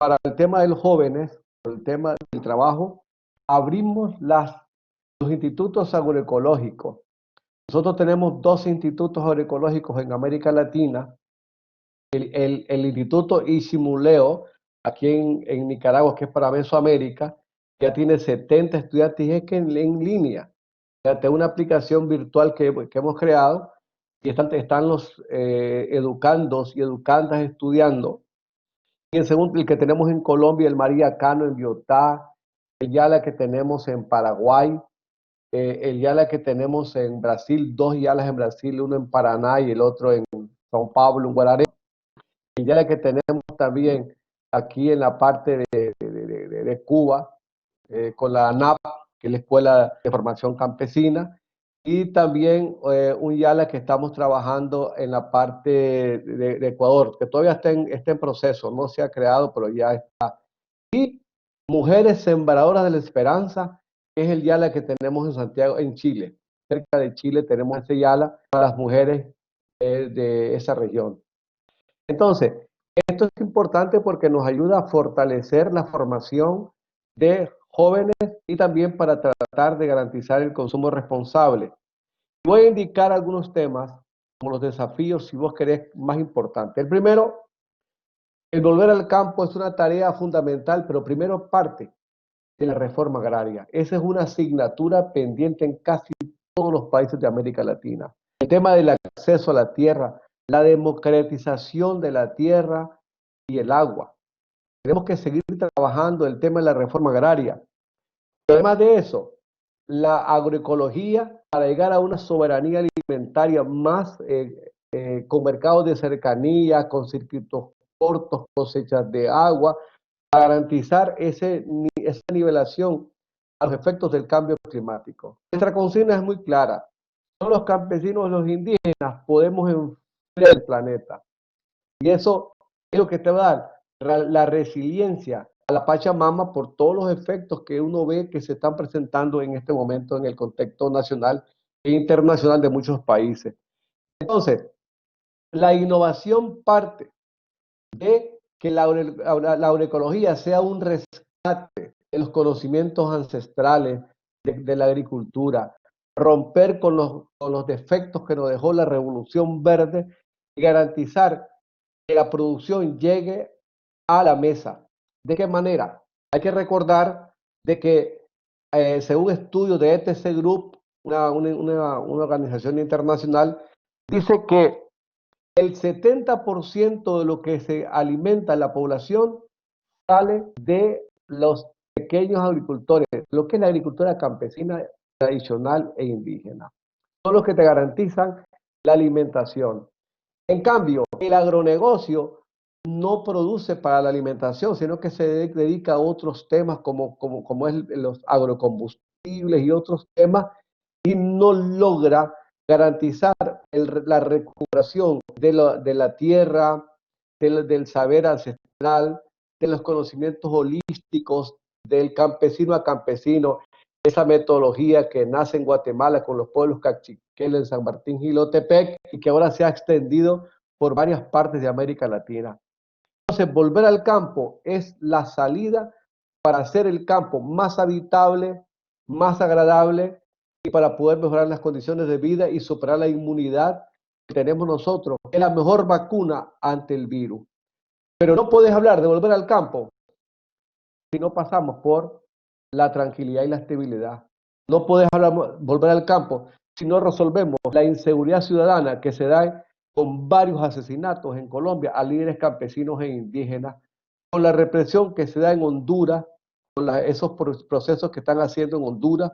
para el tema de los jóvenes, el tema del trabajo, abrimos los institutos agroecológicos. Nosotros tenemos 2 institutos agroecológicos en América Latina, el Instituto Isimuleo, aquí en Nicaragua, que es para Mesoamérica, ya tiene 70 estudiantes y es que en línea. Ya tengo una aplicación virtual que hemos creado y están los educandos y educandas estudiando. Y el segundo, el que tenemos en Colombia, el María Cano en Biotá, el Yala que tenemos en Paraguay, el Yala que tenemos en Brasil, 2 Yalas en Brasil, uno en Paraná y el otro en São Paulo, en Guararé. El Yala que tenemos también aquí en la parte de Cuba, con la ANAP, que es la Escuela de Formación Campesina, y también un YALA que estamos trabajando en la parte de Ecuador, que todavía está en proceso, no se ha creado, pero ya está. Y Mujeres Sembradoras de la Esperanza, que es el YALA que tenemos en Santiago, en Chile. Cerca de Chile tenemos ese YALA para las mujeres de esa región. Entonces, esto es importante porque nos ayuda a fortalecer la formación de jóvenes y también para tratar de garantizar el consumo responsable. Voy a indicar algunos temas como los desafíos, si vos querés, más importantes. El primero, el volver al campo es una tarea fundamental, pero primero parte de la reforma agraria. Esa es una asignatura pendiente en casi todos los países de América Latina. El tema del acceso a la tierra, la democratización de la tierra y el agua. Tenemos que seguir trabajando el tema de la reforma agraria. Pero además de eso, la agroecología para llegar a una soberanía alimentaria más con mercados de cercanía, con circuitos cortos, cosechas de agua, para garantizar esa nivelación a los efectos del cambio climático. Nuestra consigna es muy clara. Todos los campesinos y los indígenas podemos enfriar el planeta. Y eso es lo que te va a dar la resiliencia a la Pachamama por todos los efectos que uno ve que se están presentando en este momento en el contexto nacional e internacional de muchos países. Entonces, la innovación parte de que la agroecología sea un rescate de los conocimientos ancestrales de la agricultura, romper con los defectos que nos dejó la Revolución Verde y garantizar que la producción llegue a la mesa. ¿De qué manera? Hay que recordar de que según estudios de ETC Group, una organización internacional, dice que el 70% de lo que se alimenta en la población sale de los pequeños agricultores, lo que es la agricultura campesina tradicional e indígena. Son los que te garantizan la alimentación. En cambio, el agronegocio no produce para la alimentación, sino que se dedica a otros temas como es los agrocombustibles y otros temas, y no logra garantizar la recuperación de la tierra, del saber ancestral, de los conocimientos holísticos del campesino a campesino, esa metodología que nace en Guatemala con los pueblos cachiqueles en San Martín Jilotepec y que ahora se ha extendido por varias partes de América Latina. Entonces, volver al campo es la salida para hacer el campo más habitable, más agradable y para poder mejorar las condiciones de vida y superar la inmunidad que tenemos nosotros. Es la mejor vacuna ante el virus. Pero no puedes hablar de volver al campo si no pasamos por la tranquilidad y la estabilidad. No puedes volver al campo si no resolvemos la inseguridad ciudadana que se da con varios asesinatos en Colombia a líderes campesinos e indígenas, con la represión que se da en Honduras, con esos procesos que están haciendo en Honduras,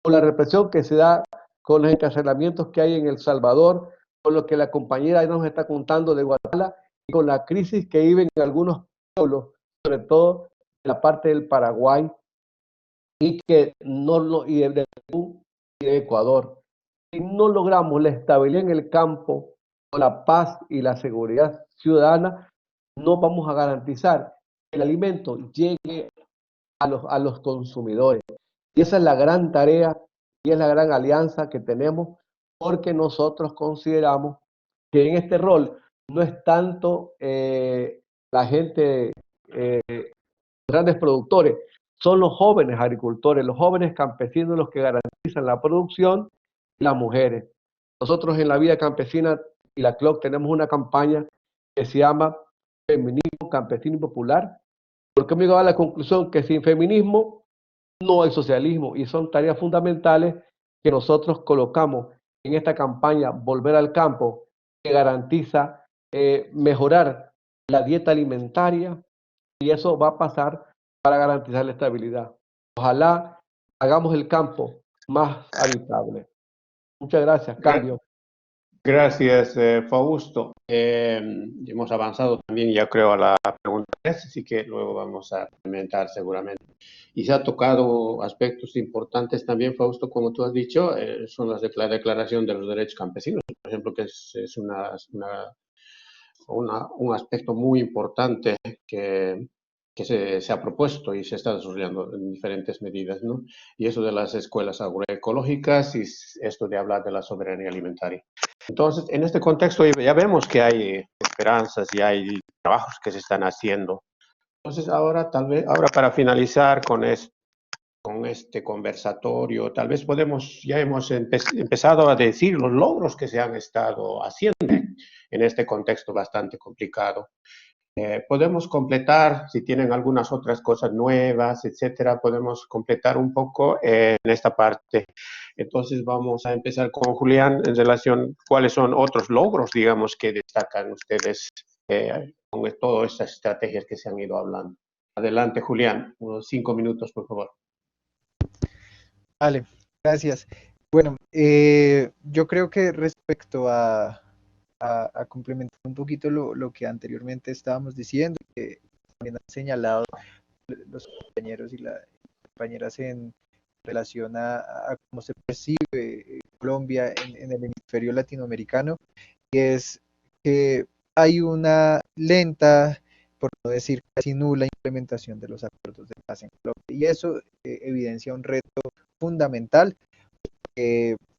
con la represión que se da con los encarcelamientos que hay en El Salvador, con lo que la compañera nos está contando de Guatemala y con la crisis que viven en algunos pueblos, sobre todo en la parte del Paraguay y de Perú y de Ecuador. Si no logramos la estabilidad en el campo, la paz y la seguridad ciudadana, no vamos a garantizar el alimento llegue a los consumidores. Y esa es la gran tarea y es la gran alianza que tenemos, porque nosotros consideramos que en este rol no es tanto la gente, grandes productores, son los jóvenes agricultores, los jóvenes campesinos los que garantizan la producción, y las mujeres. Nosotros en la Vida Campesina y la CLOC tenemos una campaña que se llama Feminismo Campesino y Popular, porque me llegado a la conclusión que sin feminismo no hay socialismo, y son tareas fundamentales que nosotros colocamos en esta campaña Volver al Campo, que garantiza mejorar la dieta alimentaria, y eso va a pasar para garantizar la estabilidad. Ojalá hagamos el campo más habitable. Muchas gracias. Cambio. Gracias, Fausto. Hemos avanzado también, ya creo, a la pregunta 3, así que luego vamos a implementar seguramente. Y se ha tocado aspectos importantes también, Fausto, como tú has dicho, son la Declaración de los Derechos Campesinos, por ejemplo, que es un aspecto muy importante que se ha propuesto y se está desarrollando en diferentes medidas, ¿no? Y eso de las escuelas agroecológicas y esto de hablar de la soberanía alimentaria. Entonces, en este contexto ya vemos que hay esperanzas y hay trabajos que se están haciendo. Entonces, ahora para finalizar con este conversatorio, tal vez ya hemos empezado a decir los logros que se han estado haciendo en este contexto bastante complicado. Podemos completar, si tienen algunas otras cosas nuevas, etcétera, podemos completar un poco en esta parte. Entonces vamos a empezar con Julián en relación, ¿cuáles son otros logros, digamos, que destacan ustedes con todas estas estrategias que se han ido hablando? Adelante, Julián, unos 5 minutos, por favor. Vale, gracias. Bueno, yo creo que respecto a complementar un poquito lo que anteriormente estábamos diciendo, que también han señalado los compañeros y las compañeras en relación a cómo se percibe Colombia en el hemisferio latinoamericano, y es que hay una lenta, por no decir casi nula, implementación de los acuerdos de paz en Colombia, y eso evidencia un reto fundamental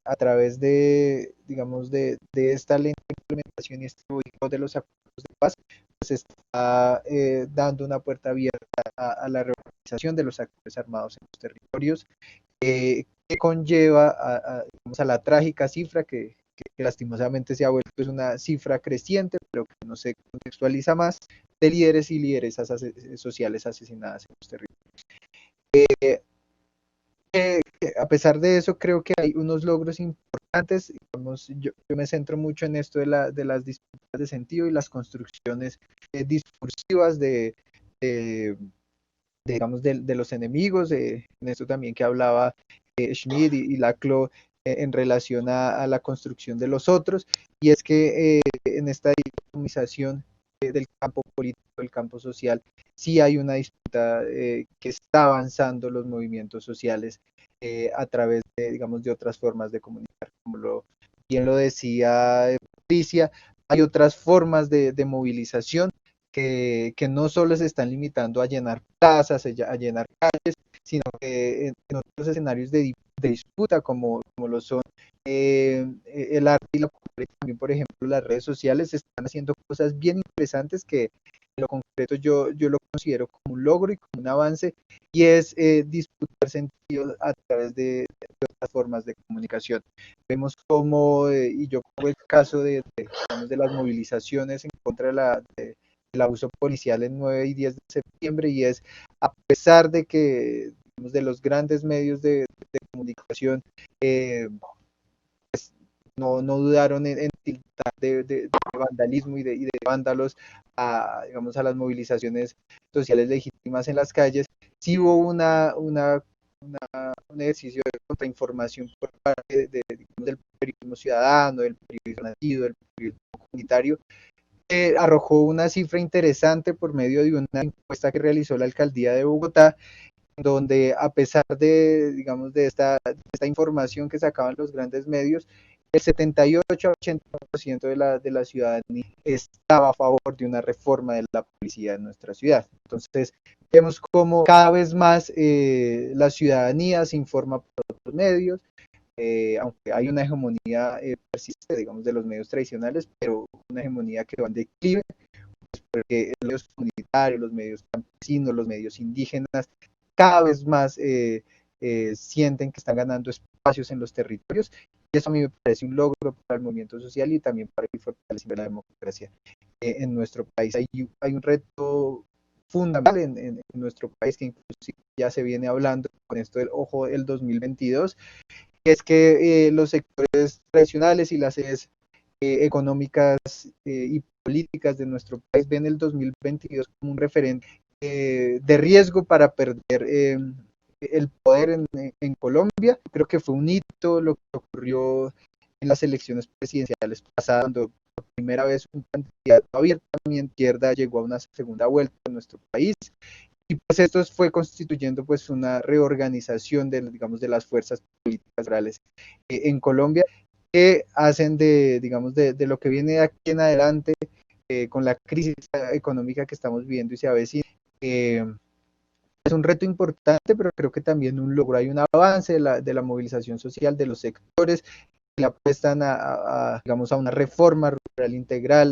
a través de, digamos, de esta lenta implementación y este boicot de los acuerdos de paz, pues está dando una puerta abierta a la reorganización de los actores armados en los territorios, que conlleva digamos, a la trágica cifra que lastimosamente se ha vuelto una cifra creciente, pero que no se contextualiza más, de líderes y lideresas sociales asesinadas en los territorios. A pesar de eso, creo que hay unos logros importantes. Digamos, yo me centro mucho en esto de las disputas de sentido y las construcciones discursivas digamos, de los enemigos, en esto también que hablaba Schmidt y Laclau en relación a la construcción de los otros, y es que en esta dicotomización del campo político, del campo social, sí hay una disputa que está avanzando los movimientos sociales a través de, digamos, de otras formas de comunicar, como bien lo decía Patricia, hay otras formas de movilización que no solo se están limitando a llenar plazas, a llenar calles, sino que en otros escenarios de disputa, como lo son el arte y la cultura, y también, por ejemplo, las redes sociales, están haciendo cosas bien interesantes que en lo concreto yo lo considero como un logro y como un avance, y es disputar sentido a través de otras formas de comunicación. Vemos cómo, y yo pongo el caso digamos, de las movilizaciones en contra del abuso policial el 9 y 10 de septiembre, y es a pesar de que, digamos, de los grandes medios de comunicación pues, no dudaron en tiltar de vandalismo y de vándalos digamos, a las movilizaciones sociales legítimas en las calles, sí hubo un ejercicio de contrainformación por parte digamos, del periodismo ciudadano, del periodismo nativo, del periodismo comunitario, arrojó una cifra interesante por medio de una encuesta que realizó la alcaldía de Bogotá, donde a pesar de, digamos, de esta información que sacaban los grandes medios, el 78 a 80% de la ciudadanía estaba a favor de una reforma de la policía en nuestra ciudad. Entonces, vemos cómo cada vez más la ciudadanía se informa por otros medios, aunque hay una hegemonía persiste, digamos, de los medios tradicionales, pero una hegemonía que va en declive, pues porque los medios comunitarios, los medios campesinos, los medios indígenas, cada vez más sienten que están ganando espacios en los territorios, y eso a mí me parece un logro para el movimiento social y también para el fortalecimiento de la democracia en nuestro país. Hay un reto fundamental en nuestro país que incluso ya se viene hablando con esto del ojo del 2022, que es que los sectores tradicionales y las sedes económicas y políticas de nuestro país ven el 2022 como un referente de riesgo para perder el poder en Colombia. Creo que fue un hito lo que ocurrió en las elecciones presidenciales pasadas, cuando por primera vez un candidato abiertamente izquierda llegó a una segunda vuelta en nuestro país. Y pues esto fue constituyendo pues una reorganización de, digamos, de las fuerzas políticas reales en Colombia, que hacen digamos, de lo que viene de aquí en adelante con la crisis económica que estamos viviendo y se avecina. Es un reto importante, pero creo que también un logro. Hay un avance de la movilización social de los sectores que le apuestan digamos, a una reforma rural integral,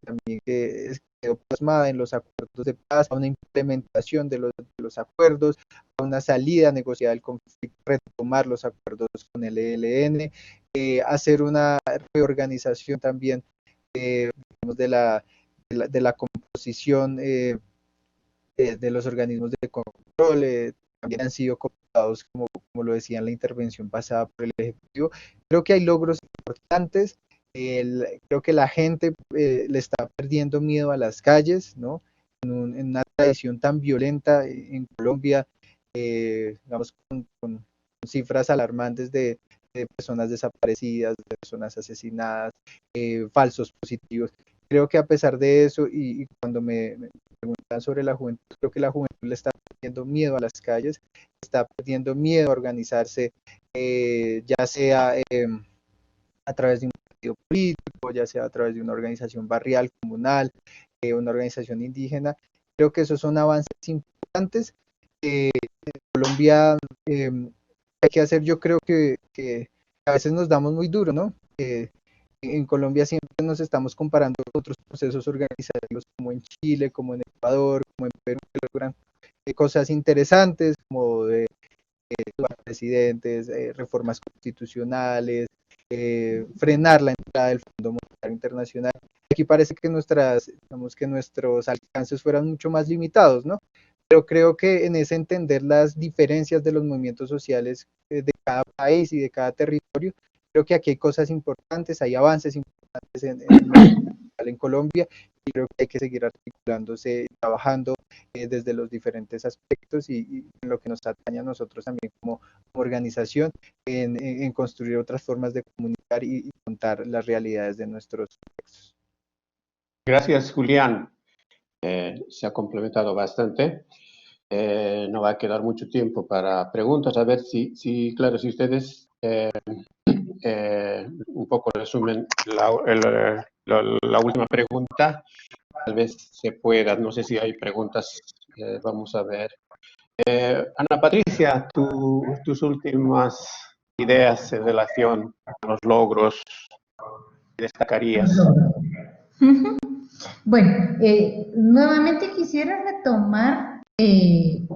también que quedó plasmada en los acuerdos de paz, a una implementación de los acuerdos, a una salida negociada del conflicto, retomar los acuerdos con el ELN, hacer una reorganización también digamos, de la composición de los organismos de control, también han sido cooptados, como lo decía en la intervención pasada, por el Ejecutivo. Creo que hay logros importantes. Creo que la gente le está perdiendo miedo a las calles, ¿no? En una tradición tan violenta en Colombia, digamos, con cifras alarmantes de personas desaparecidas, de personas asesinadas, falsos positivos. Creo que a pesar de eso, y cuando me preguntan sobre la juventud, creo que la juventud le está perdiendo miedo a las calles, está perdiendo miedo a organizarse, ya sea a través de un partido político, ya sea a través de una organización barrial, comunal, una organización indígena. Creo que esos son avances importantes. En Colombia hay que hacer, yo creo que a veces nos damos muy duro, ¿no? En Colombia siempre nos estamos comparando con otros procesos organizativos como en Chile, como en Ecuador, como en Perú, que logran cosas interesantes como de presidentes, reformas constitucionales, frenar la entrada del Fondo Monetario Internacional. Aquí parece que digamos que nuestros alcances fueran mucho más limitados, ¿no? Pero creo que en ese entender las diferencias de los movimientos sociales de cada país y de cada territorio, creo que aquí hay cosas importantes, hay avances importantes en Colombia, y creo que hay que seguir articulándose, trabajando desde los diferentes aspectos y en lo que nos atañe a nosotros también como organización, en construir otras formas de comunicar y contar las realidades de nuestros textos. Gracias, Julián. Se ha complementado bastante. No va a quedar mucho tiempo para preguntas. A ver si claro, si ustedes un poco resumen la última pregunta, tal vez se pueda. No sé si hay preguntas. Vamos a ver. Ana Patricia, tus últimas ideas en relación a los logros que destacarías. Bueno, nuevamente quisiera retomar el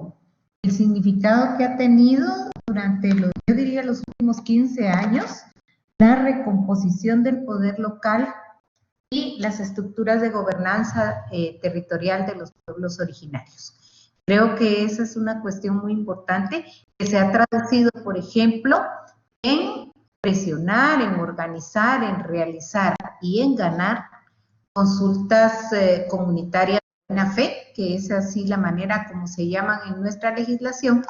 significado que ha tenido durante yo diría los últimos 15 años, la recomposición del poder local y las estructuras de gobernanza territorial de los pueblos originarios. Creo que esa es una cuestión muy importante que se ha traducido, por ejemplo, en presionar, en organizar, en realizar y en ganar consultas comunitarias de buena fe, que es así la manera como se llaman en nuestra legislación,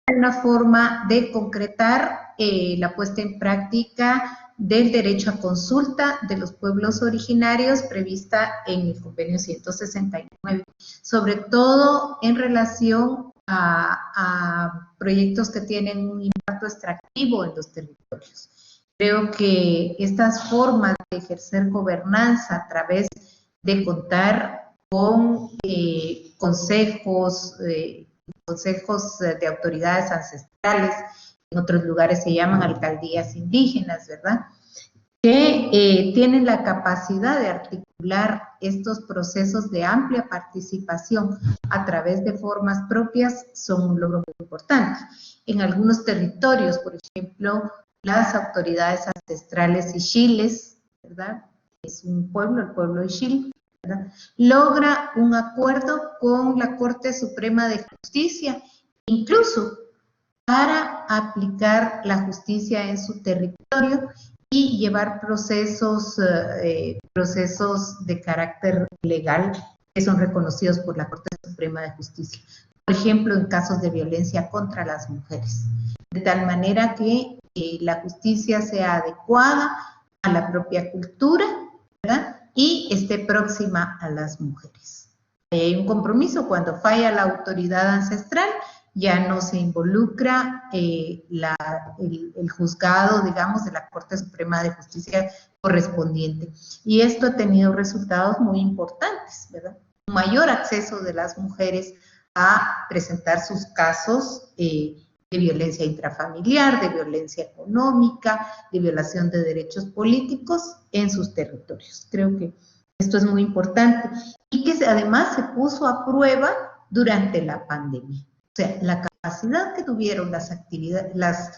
una forma de concretar la puesta en práctica del derecho a consulta de los pueblos originarios prevista en el convenio 169, sobre todo en relación a proyectos que tienen un impacto extractivo en los territorios. Creo que estas formas de ejercer gobernanza a través de contar con consejos de autoridades ancestrales, en otros lugares se llaman alcaldías indígenas, ¿verdad?, que tienen la capacidad de articular estos procesos de amplia participación a través de formas propias, son un logro muy importante. En algunos territorios, por ejemplo, las autoridades ancestrales Ixhiles, ¿verdad?, es un pueblo, el pueblo Ixhil, ¿verdad?, logra un acuerdo con la Corte Suprema de Justicia, incluso para aplicar la justicia en su territorio y llevar procesos de carácter legal que son reconocidos por la Corte Suprema de Justicia. Por ejemplo, en casos de violencia contra las mujeres. De tal manera que la justicia sea adecuada a la propia cultura, ¿verdad?, y esté próxima a las mujeres. Hay un compromiso: cuando falla la autoridad ancestral, ya no se involucra el juzgado, digamos, de la Corte Suprema de Justicia correspondiente. Y esto ha tenido resultados muy importantes, ¿verdad? Un mayor acceso de las mujeres a presentar sus casos de violencia intrafamiliar, de violencia económica, de violación de derechos políticos en sus territorios. Creo que esto es muy importante y que además se puso a prueba durante la pandemia. O sea, la capacidad que tuvieron las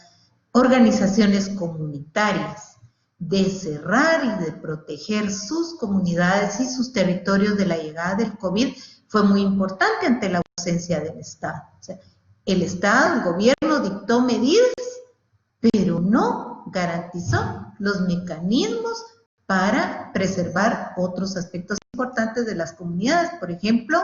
organizaciones comunitarias de cerrar y de proteger sus comunidades y sus territorios de la llegada del COVID fue muy importante ante la ausencia del Estado. O sea, el Estado, el gobierno dictó medidas, pero no garantizó los mecanismos para preservar otros aspectos importantes de las comunidades, por ejemplo,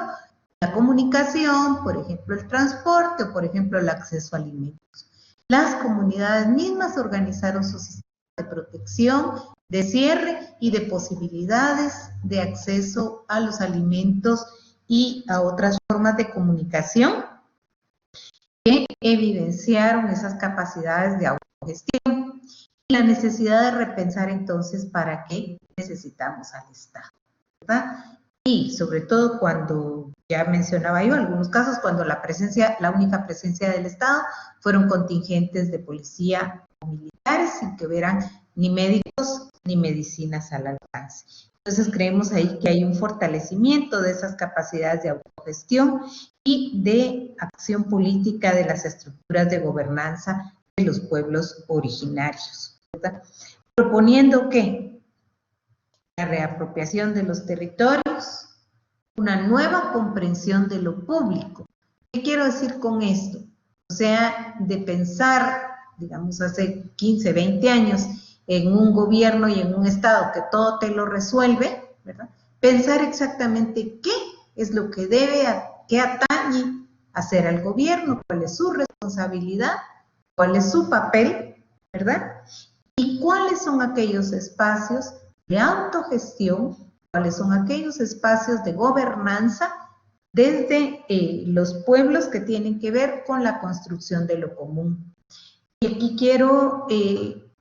la comunicación, por ejemplo, el transporte, o por ejemplo, el acceso a alimentos. Las comunidades mismas organizaron su sistema de protección, de cierre y de posibilidades de acceso a los alimentos y a otras formas de comunicación que evidenciaron esas capacidades de autogestión y la necesidad de repensar entonces para qué necesitamos al Estado, ¿verdad? Y sobre todo cuando, ya mencionaba yo, algunos casos cuando la única presencia del Estado fueron contingentes de policía o militares sin que hubieran ni médicos ni medicinas al alcance. Entonces creemos ahí que hay un fortalecimiento de esas capacidades de autogestión y de acción política de las estructuras de gobernanza de los pueblos originarios, ¿verdad? Proponiendo que la reapropiación de los territorios, una nueva comprensión de lo público. ¿Qué quiero decir con esto? O sea, de pensar, digamos, hace 15, 20 años, en un gobierno y en un Estado que todo te lo resuelve, ¿verdad? Pensar exactamente qué es lo que qué atañe hacer al gobierno, cuál es su responsabilidad, cuál es su papel, ¿verdad? Y cuáles son aquellos espacios de autogestión, cuáles son aquellos espacios de gobernanza desde los pueblos que tienen que ver con la construcción de lo común. Y aquí quiero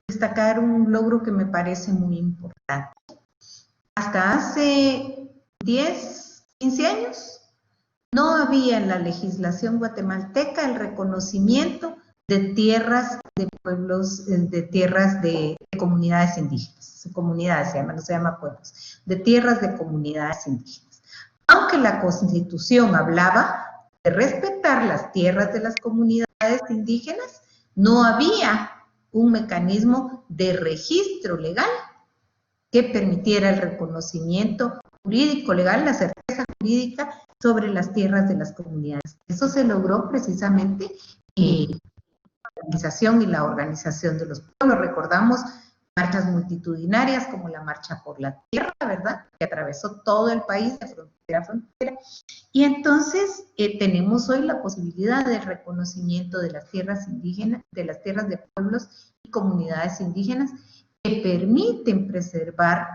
destacar un logro que me parece muy importante. Hasta hace 10, 15 años no había en la legislación guatemalteca el reconocimiento de tierras de pueblos, de tierras de comunidades indígenas. Comunidades se llama, no se llama pueblos, de tierras de comunidades indígenas. Aunque la Constitución hablaba de respetar las tierras de las comunidades indígenas, no había un mecanismo de registro legal que permitiera el reconocimiento jurídico legal, la certeza jurídica sobre las tierras de las comunidades. Eso se logró precisamente la organización y la organización de los pueblos. Recordamos marchas multitudinarias como la Marcha por la Tierra, ¿verdad?, que atravesó todo el país de frontera a frontera. Y entonces tenemos hoy la posibilidad del reconocimiento de las tierras indígenas, de las tierras de pueblos y comunidades indígenas que permiten preservar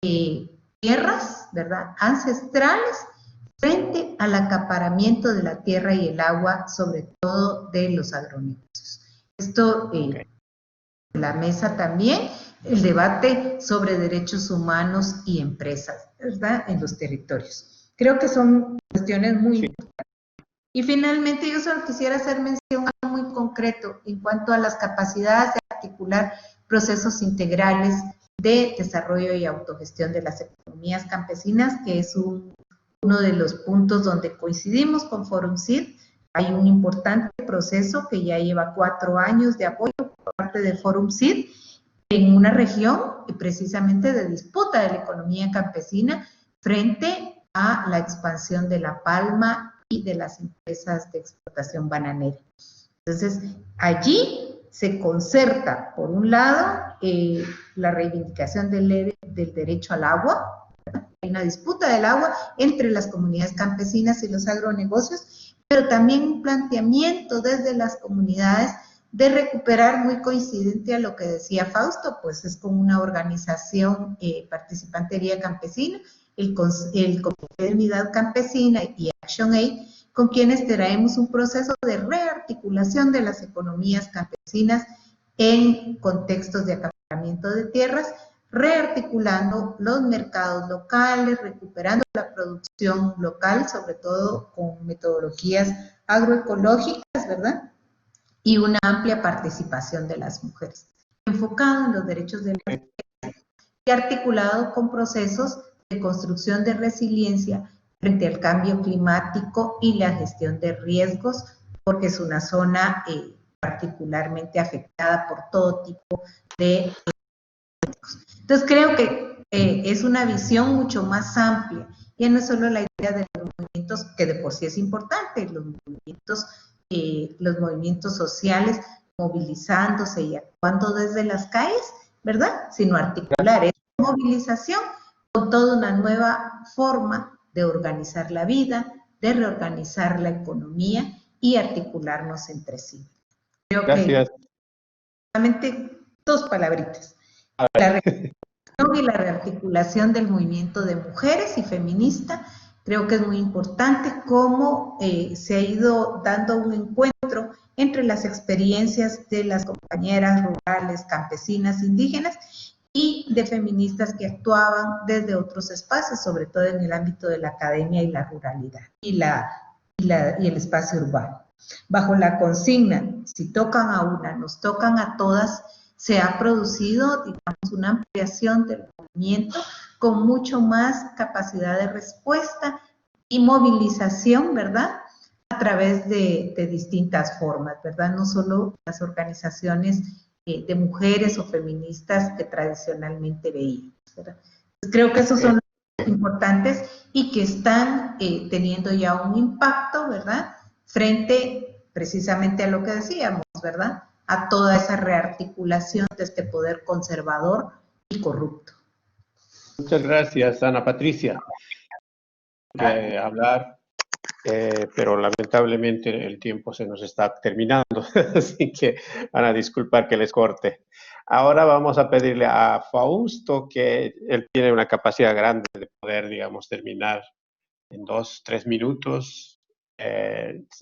tierras, ¿verdad?, ancestrales frente al acaparamiento de la tierra y el agua, sobre todo de los agronegocios. Esto la mesa también el debate sobre derechos humanos y empresas, ¿verdad?, en los territorios. Creo que son cuestiones muy importantes. Y finalmente yo solo quisiera hacer mención a algo muy concreto en cuanto a las capacidades de articular procesos integrales de desarrollo y autogestión de las economías campesinas, que es uno de los puntos donde coincidimos con Forum CID. Hay un importante proceso que ya lleva 4 años de apoyo por parte de Forum CID en una región precisamente de disputa de la economía campesina frente a la expansión de la palma y de las empresas de explotación bananera. Entonces, allí se concerta, por un lado, la reivindicación del derecho al agua. Hay una disputa del agua entre las comunidades campesinas y los agronegocios, pero también un planteamiento desde las comunidades de recuperar, muy coincidente a lo que decía Fausto, pues es con una organización participante vía campesina, el Comité de Unidad Campesina y ActionAid, con quienes traemos un proceso de rearticulación de las economías campesinas en contextos de acaparamiento de tierras, rearticulando los mercados locales, recuperando la producción local, sobre todo con metodologías agroecológicas, ¿verdad?, y una amplia participación de las mujeres, enfocado en los derechos de las mujeres y articulado con procesos de construcción de resiliencia frente al cambio climático y la gestión de riesgos, porque es una zona particularmente afectada por todo tipo de riesgos. Entonces creo que es una visión mucho más amplia, ya no es solo la idea de los movimientos, que de por sí es importante, los movimientos sociales movilizándose y actuando desde las calles, ¿verdad?, sino articular esa movilización con toda una nueva forma de organizar la vida, de reorganizar la economía y articularnos entre sí. Creo Gracias. que solamente 2 palabritas. La reorganización y la rearticulación del movimiento de mujeres y feminista, creo que es muy importante cómo se ha ido dando un encuentro entre las experiencias de las compañeras rurales, campesinas, indígenas y de feministas que actuaban desde otros espacios, sobre todo en el ámbito de la academia y la ruralidad y el espacio urbano. Bajo la consigna, si tocan a una, nos tocan a todas, se ha producido, digamos, una ampliación del movimiento con mucho más capacidad de respuesta y movilización, ¿verdad?, a través de distintas formas, ¿verdad?, no solo las organizaciones de mujeres o feministas que tradicionalmente veíamos, ¿verdad? Creo que esos son los importantes y que están teniendo ya un impacto, ¿verdad?, frente precisamente a lo que decíamos, ¿verdad?, a toda esa rearticulación de este poder conservador y corrupto. Muchas gracias, Ana Patricia. Hablar, pero lamentablemente el tiempo se nos está terminando, así que van a disculpar que les corte. Ahora vamos a pedirle a Fausto, que él tiene una capacidad grande de poder, digamos, terminar en 2, 3 minutos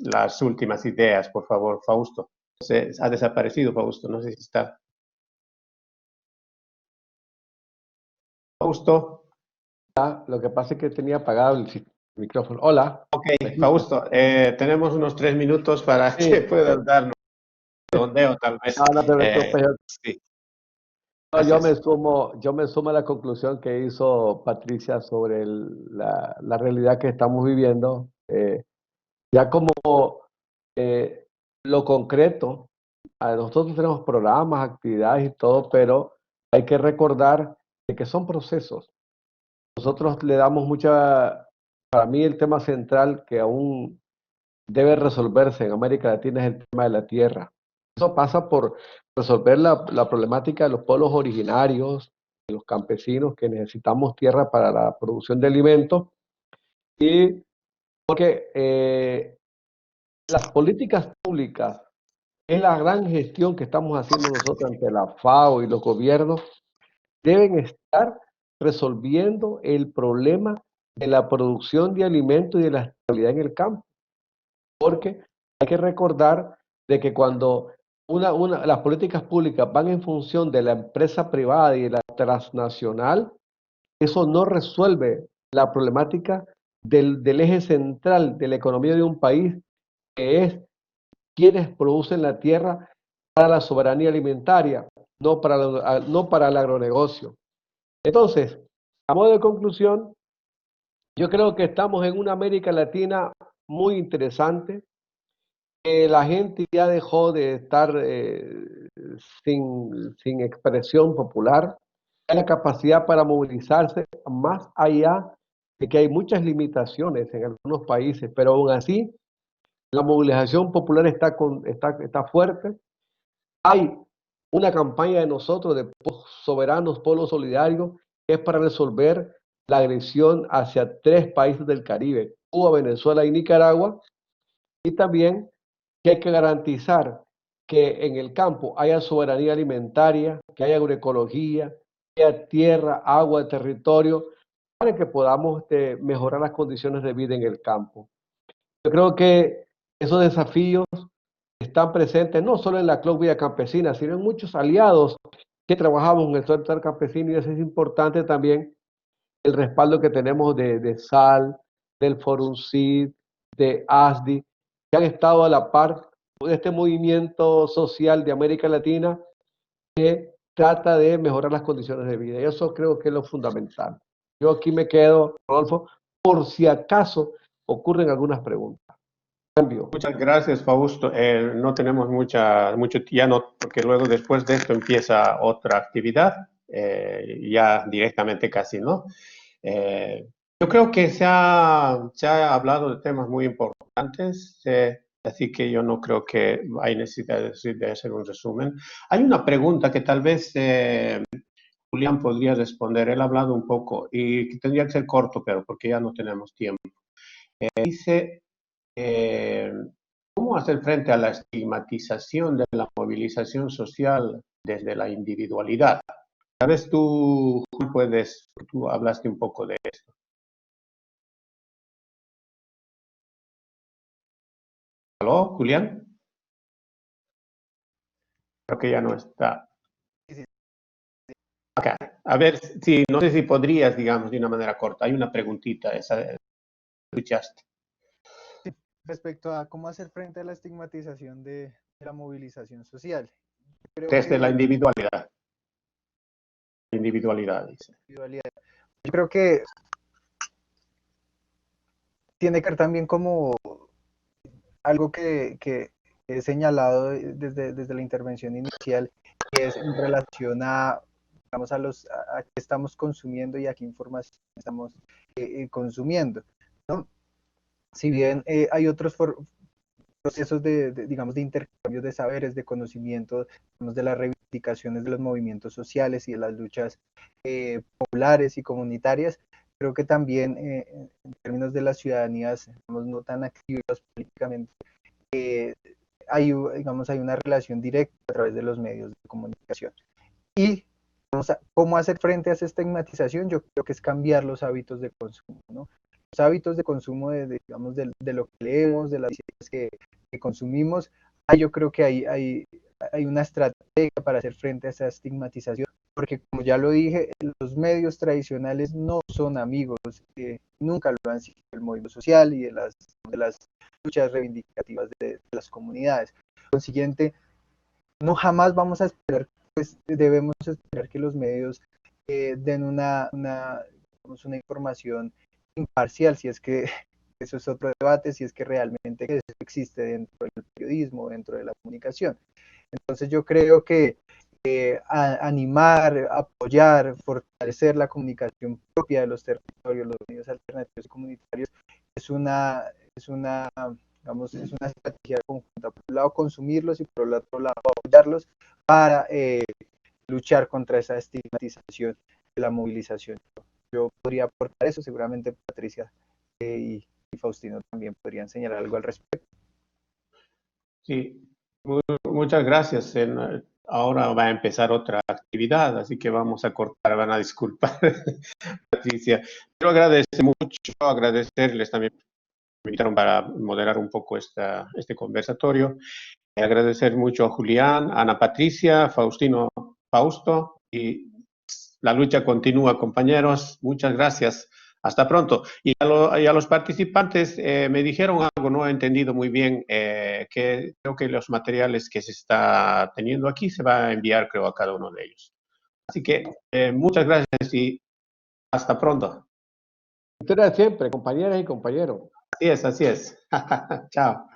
las últimas ideas, por favor, Fausto. Ha desaparecido, Fausto, no sé si está. Fausto. Lo que pasa es que tenía apagado el micrófono. Hola. Ok, Fausto, tenemos unos 3 minutos para que puedas darnos un sondeo, tal vez. No te preocupes. Sí. No, yo me sumo a la conclusión que hizo Patricia sobre la realidad que estamos viviendo. Ya como lo concreto, nosotros tenemos programas, actividades y todo, pero hay que recordar de que son procesos. Nosotros le damos para mí el tema central que aún debe resolverse en América Latina es el tema de la tierra. Eso pasa por resolver la problemática de los pueblos originarios, de los campesinos que necesitamos tierra para la producción de alimentos, y porque las políticas públicas es la gran gestión que estamos haciendo nosotros ante la FAO y los gobiernos, deben estar resolviendo el problema de la producción de alimentos y de la estabilidad en el campo. Porque hay que recordar de que cuando las políticas públicas van en función de la empresa privada y de la transnacional, eso no resuelve la problemática del eje central de la economía de un país, que es quienes producen la tierra para la soberanía alimentaria, no para el agronegocio. Entonces, a modo de conclusión, yo creo que estamos en una América Latina muy interesante. La gente ya dejó de estar sin expresión popular. Hay la capacidad para movilizarse más allá de que hay muchas limitaciones en algunos países, pero aún así la movilización popular está fuerte. Hay una campaña de nosotros, de soberanos, pueblos solidarios, que es para resolver la agresión hacia 3 países del Caribe, Cuba, Venezuela y Nicaragua, y también que hay que garantizar que en el campo haya soberanía alimentaria, que haya agroecología, que haya tierra, agua, territorio, para que podamos mejorar las condiciones de vida en el campo. Yo creo que esos desafíos están presentes no solo en la Club Villa Campesina, sino en muchos aliados que trabajamos en el sector campesino, y eso es importante también, el respaldo que tenemos de SAL, del Forum CID, de ASDI, que han estado a la par de este movimiento social de América Latina que trata de mejorar las condiciones de vida. Y eso creo que es lo fundamental. Yo aquí me quedo, Rodolfo, por si acaso ocurren algunas preguntas. Cambio. Muchas gracias, Fausto. No tenemos mucho, ya no, porque luego después de esto empieza otra actividad, ya directamente casi, ¿no? Yo creo que se ha hablado de temas muy importantes, así que yo no creo que hay necesidad de hacer un resumen. Hay una pregunta que tal vez Julián podría responder. Él ha hablado un poco y que tendría que ser corto, pero porque ya no tenemos tiempo. Dice, ¿cómo hacer frente a la estigmatización de la movilización social desde la individualidad? Sabes, tú hablaste un poco de esto. ¿Aló, Julián? Creo que ya no está. Okay. A ver, sí, no sé si podrías, digamos, de una manera corta. Hay una preguntita, esa escuchaste. Sí, respecto a cómo hacer frente a la estigmatización de la movilización social. Creo Desde la que individualidad. Individualidad, dice. yo creo que tiene que ver también como algo que he señalado desde la intervención inicial, que es en relación a, digamos, a qué estamos consumiendo y a qué información estamos consumiendo, ¿no? Si bien hay otros procesos digamos, de intercambio de saberes, de conocimiento, digamos, de las reivindicaciones de los movimientos sociales y de las luchas populares y comunitarias, creo que también en términos de las ciudadanías, digamos, no tan activas políticamente, digamos, hay una relación directa a través de los medios de comunicación. Y cómo hacer frente a esa estigmatización, yo creo que es cambiar los hábitos de consumo, ¿no? Los hábitos de consumo digamos, de lo que leemos, de las noticias que consumimos, yo creo que hay una estrategia para hacer frente a esa estigmatización, porque como ya lo dije, los medios tradicionales no son amigos, nunca lo han sido el movimiento social y de las luchas reivindicativas de las comunidades. Por consiguiente, no jamás vamos a esperar, pues debemos esperar que los medios den una información imparcial, si es que eso es otro debate, si es que realmente eso existe dentro del periodismo, dentro de la comunicación. Entonces yo creo que animar, apoyar, fortalecer la comunicación propia de los territorios, los medios alternativos y comunitarios, digamos, es una estrategia conjunta. Por un lado consumirlos y por el otro lado apoyarlos para luchar contra esa estigmatización de la movilización. Yo podría aportar eso, seguramente Patricia y Faustino también podrían señalar algo al respecto. Sí, muchas gracias. Ahora va a empezar otra actividad, así que vamos a cortar, van a disculpar, Patricia. Quiero agradecerles también, me invitaron para moderar un poco este conversatorio. Agradecer mucho a Julián, Ana Patricia, Faustino, Fausto, y la lucha continúa, compañeros. Muchas gracias. Hasta pronto. Y a los participantes me dijeron algo, no he entendido muy bien, que creo que los materiales que se está teniendo aquí se va a enviar, creo, a cada uno de ellos. Así que muchas gracias y hasta pronto. Ustedes siempre, compañeras y compañeros. Así es, así es. Chao.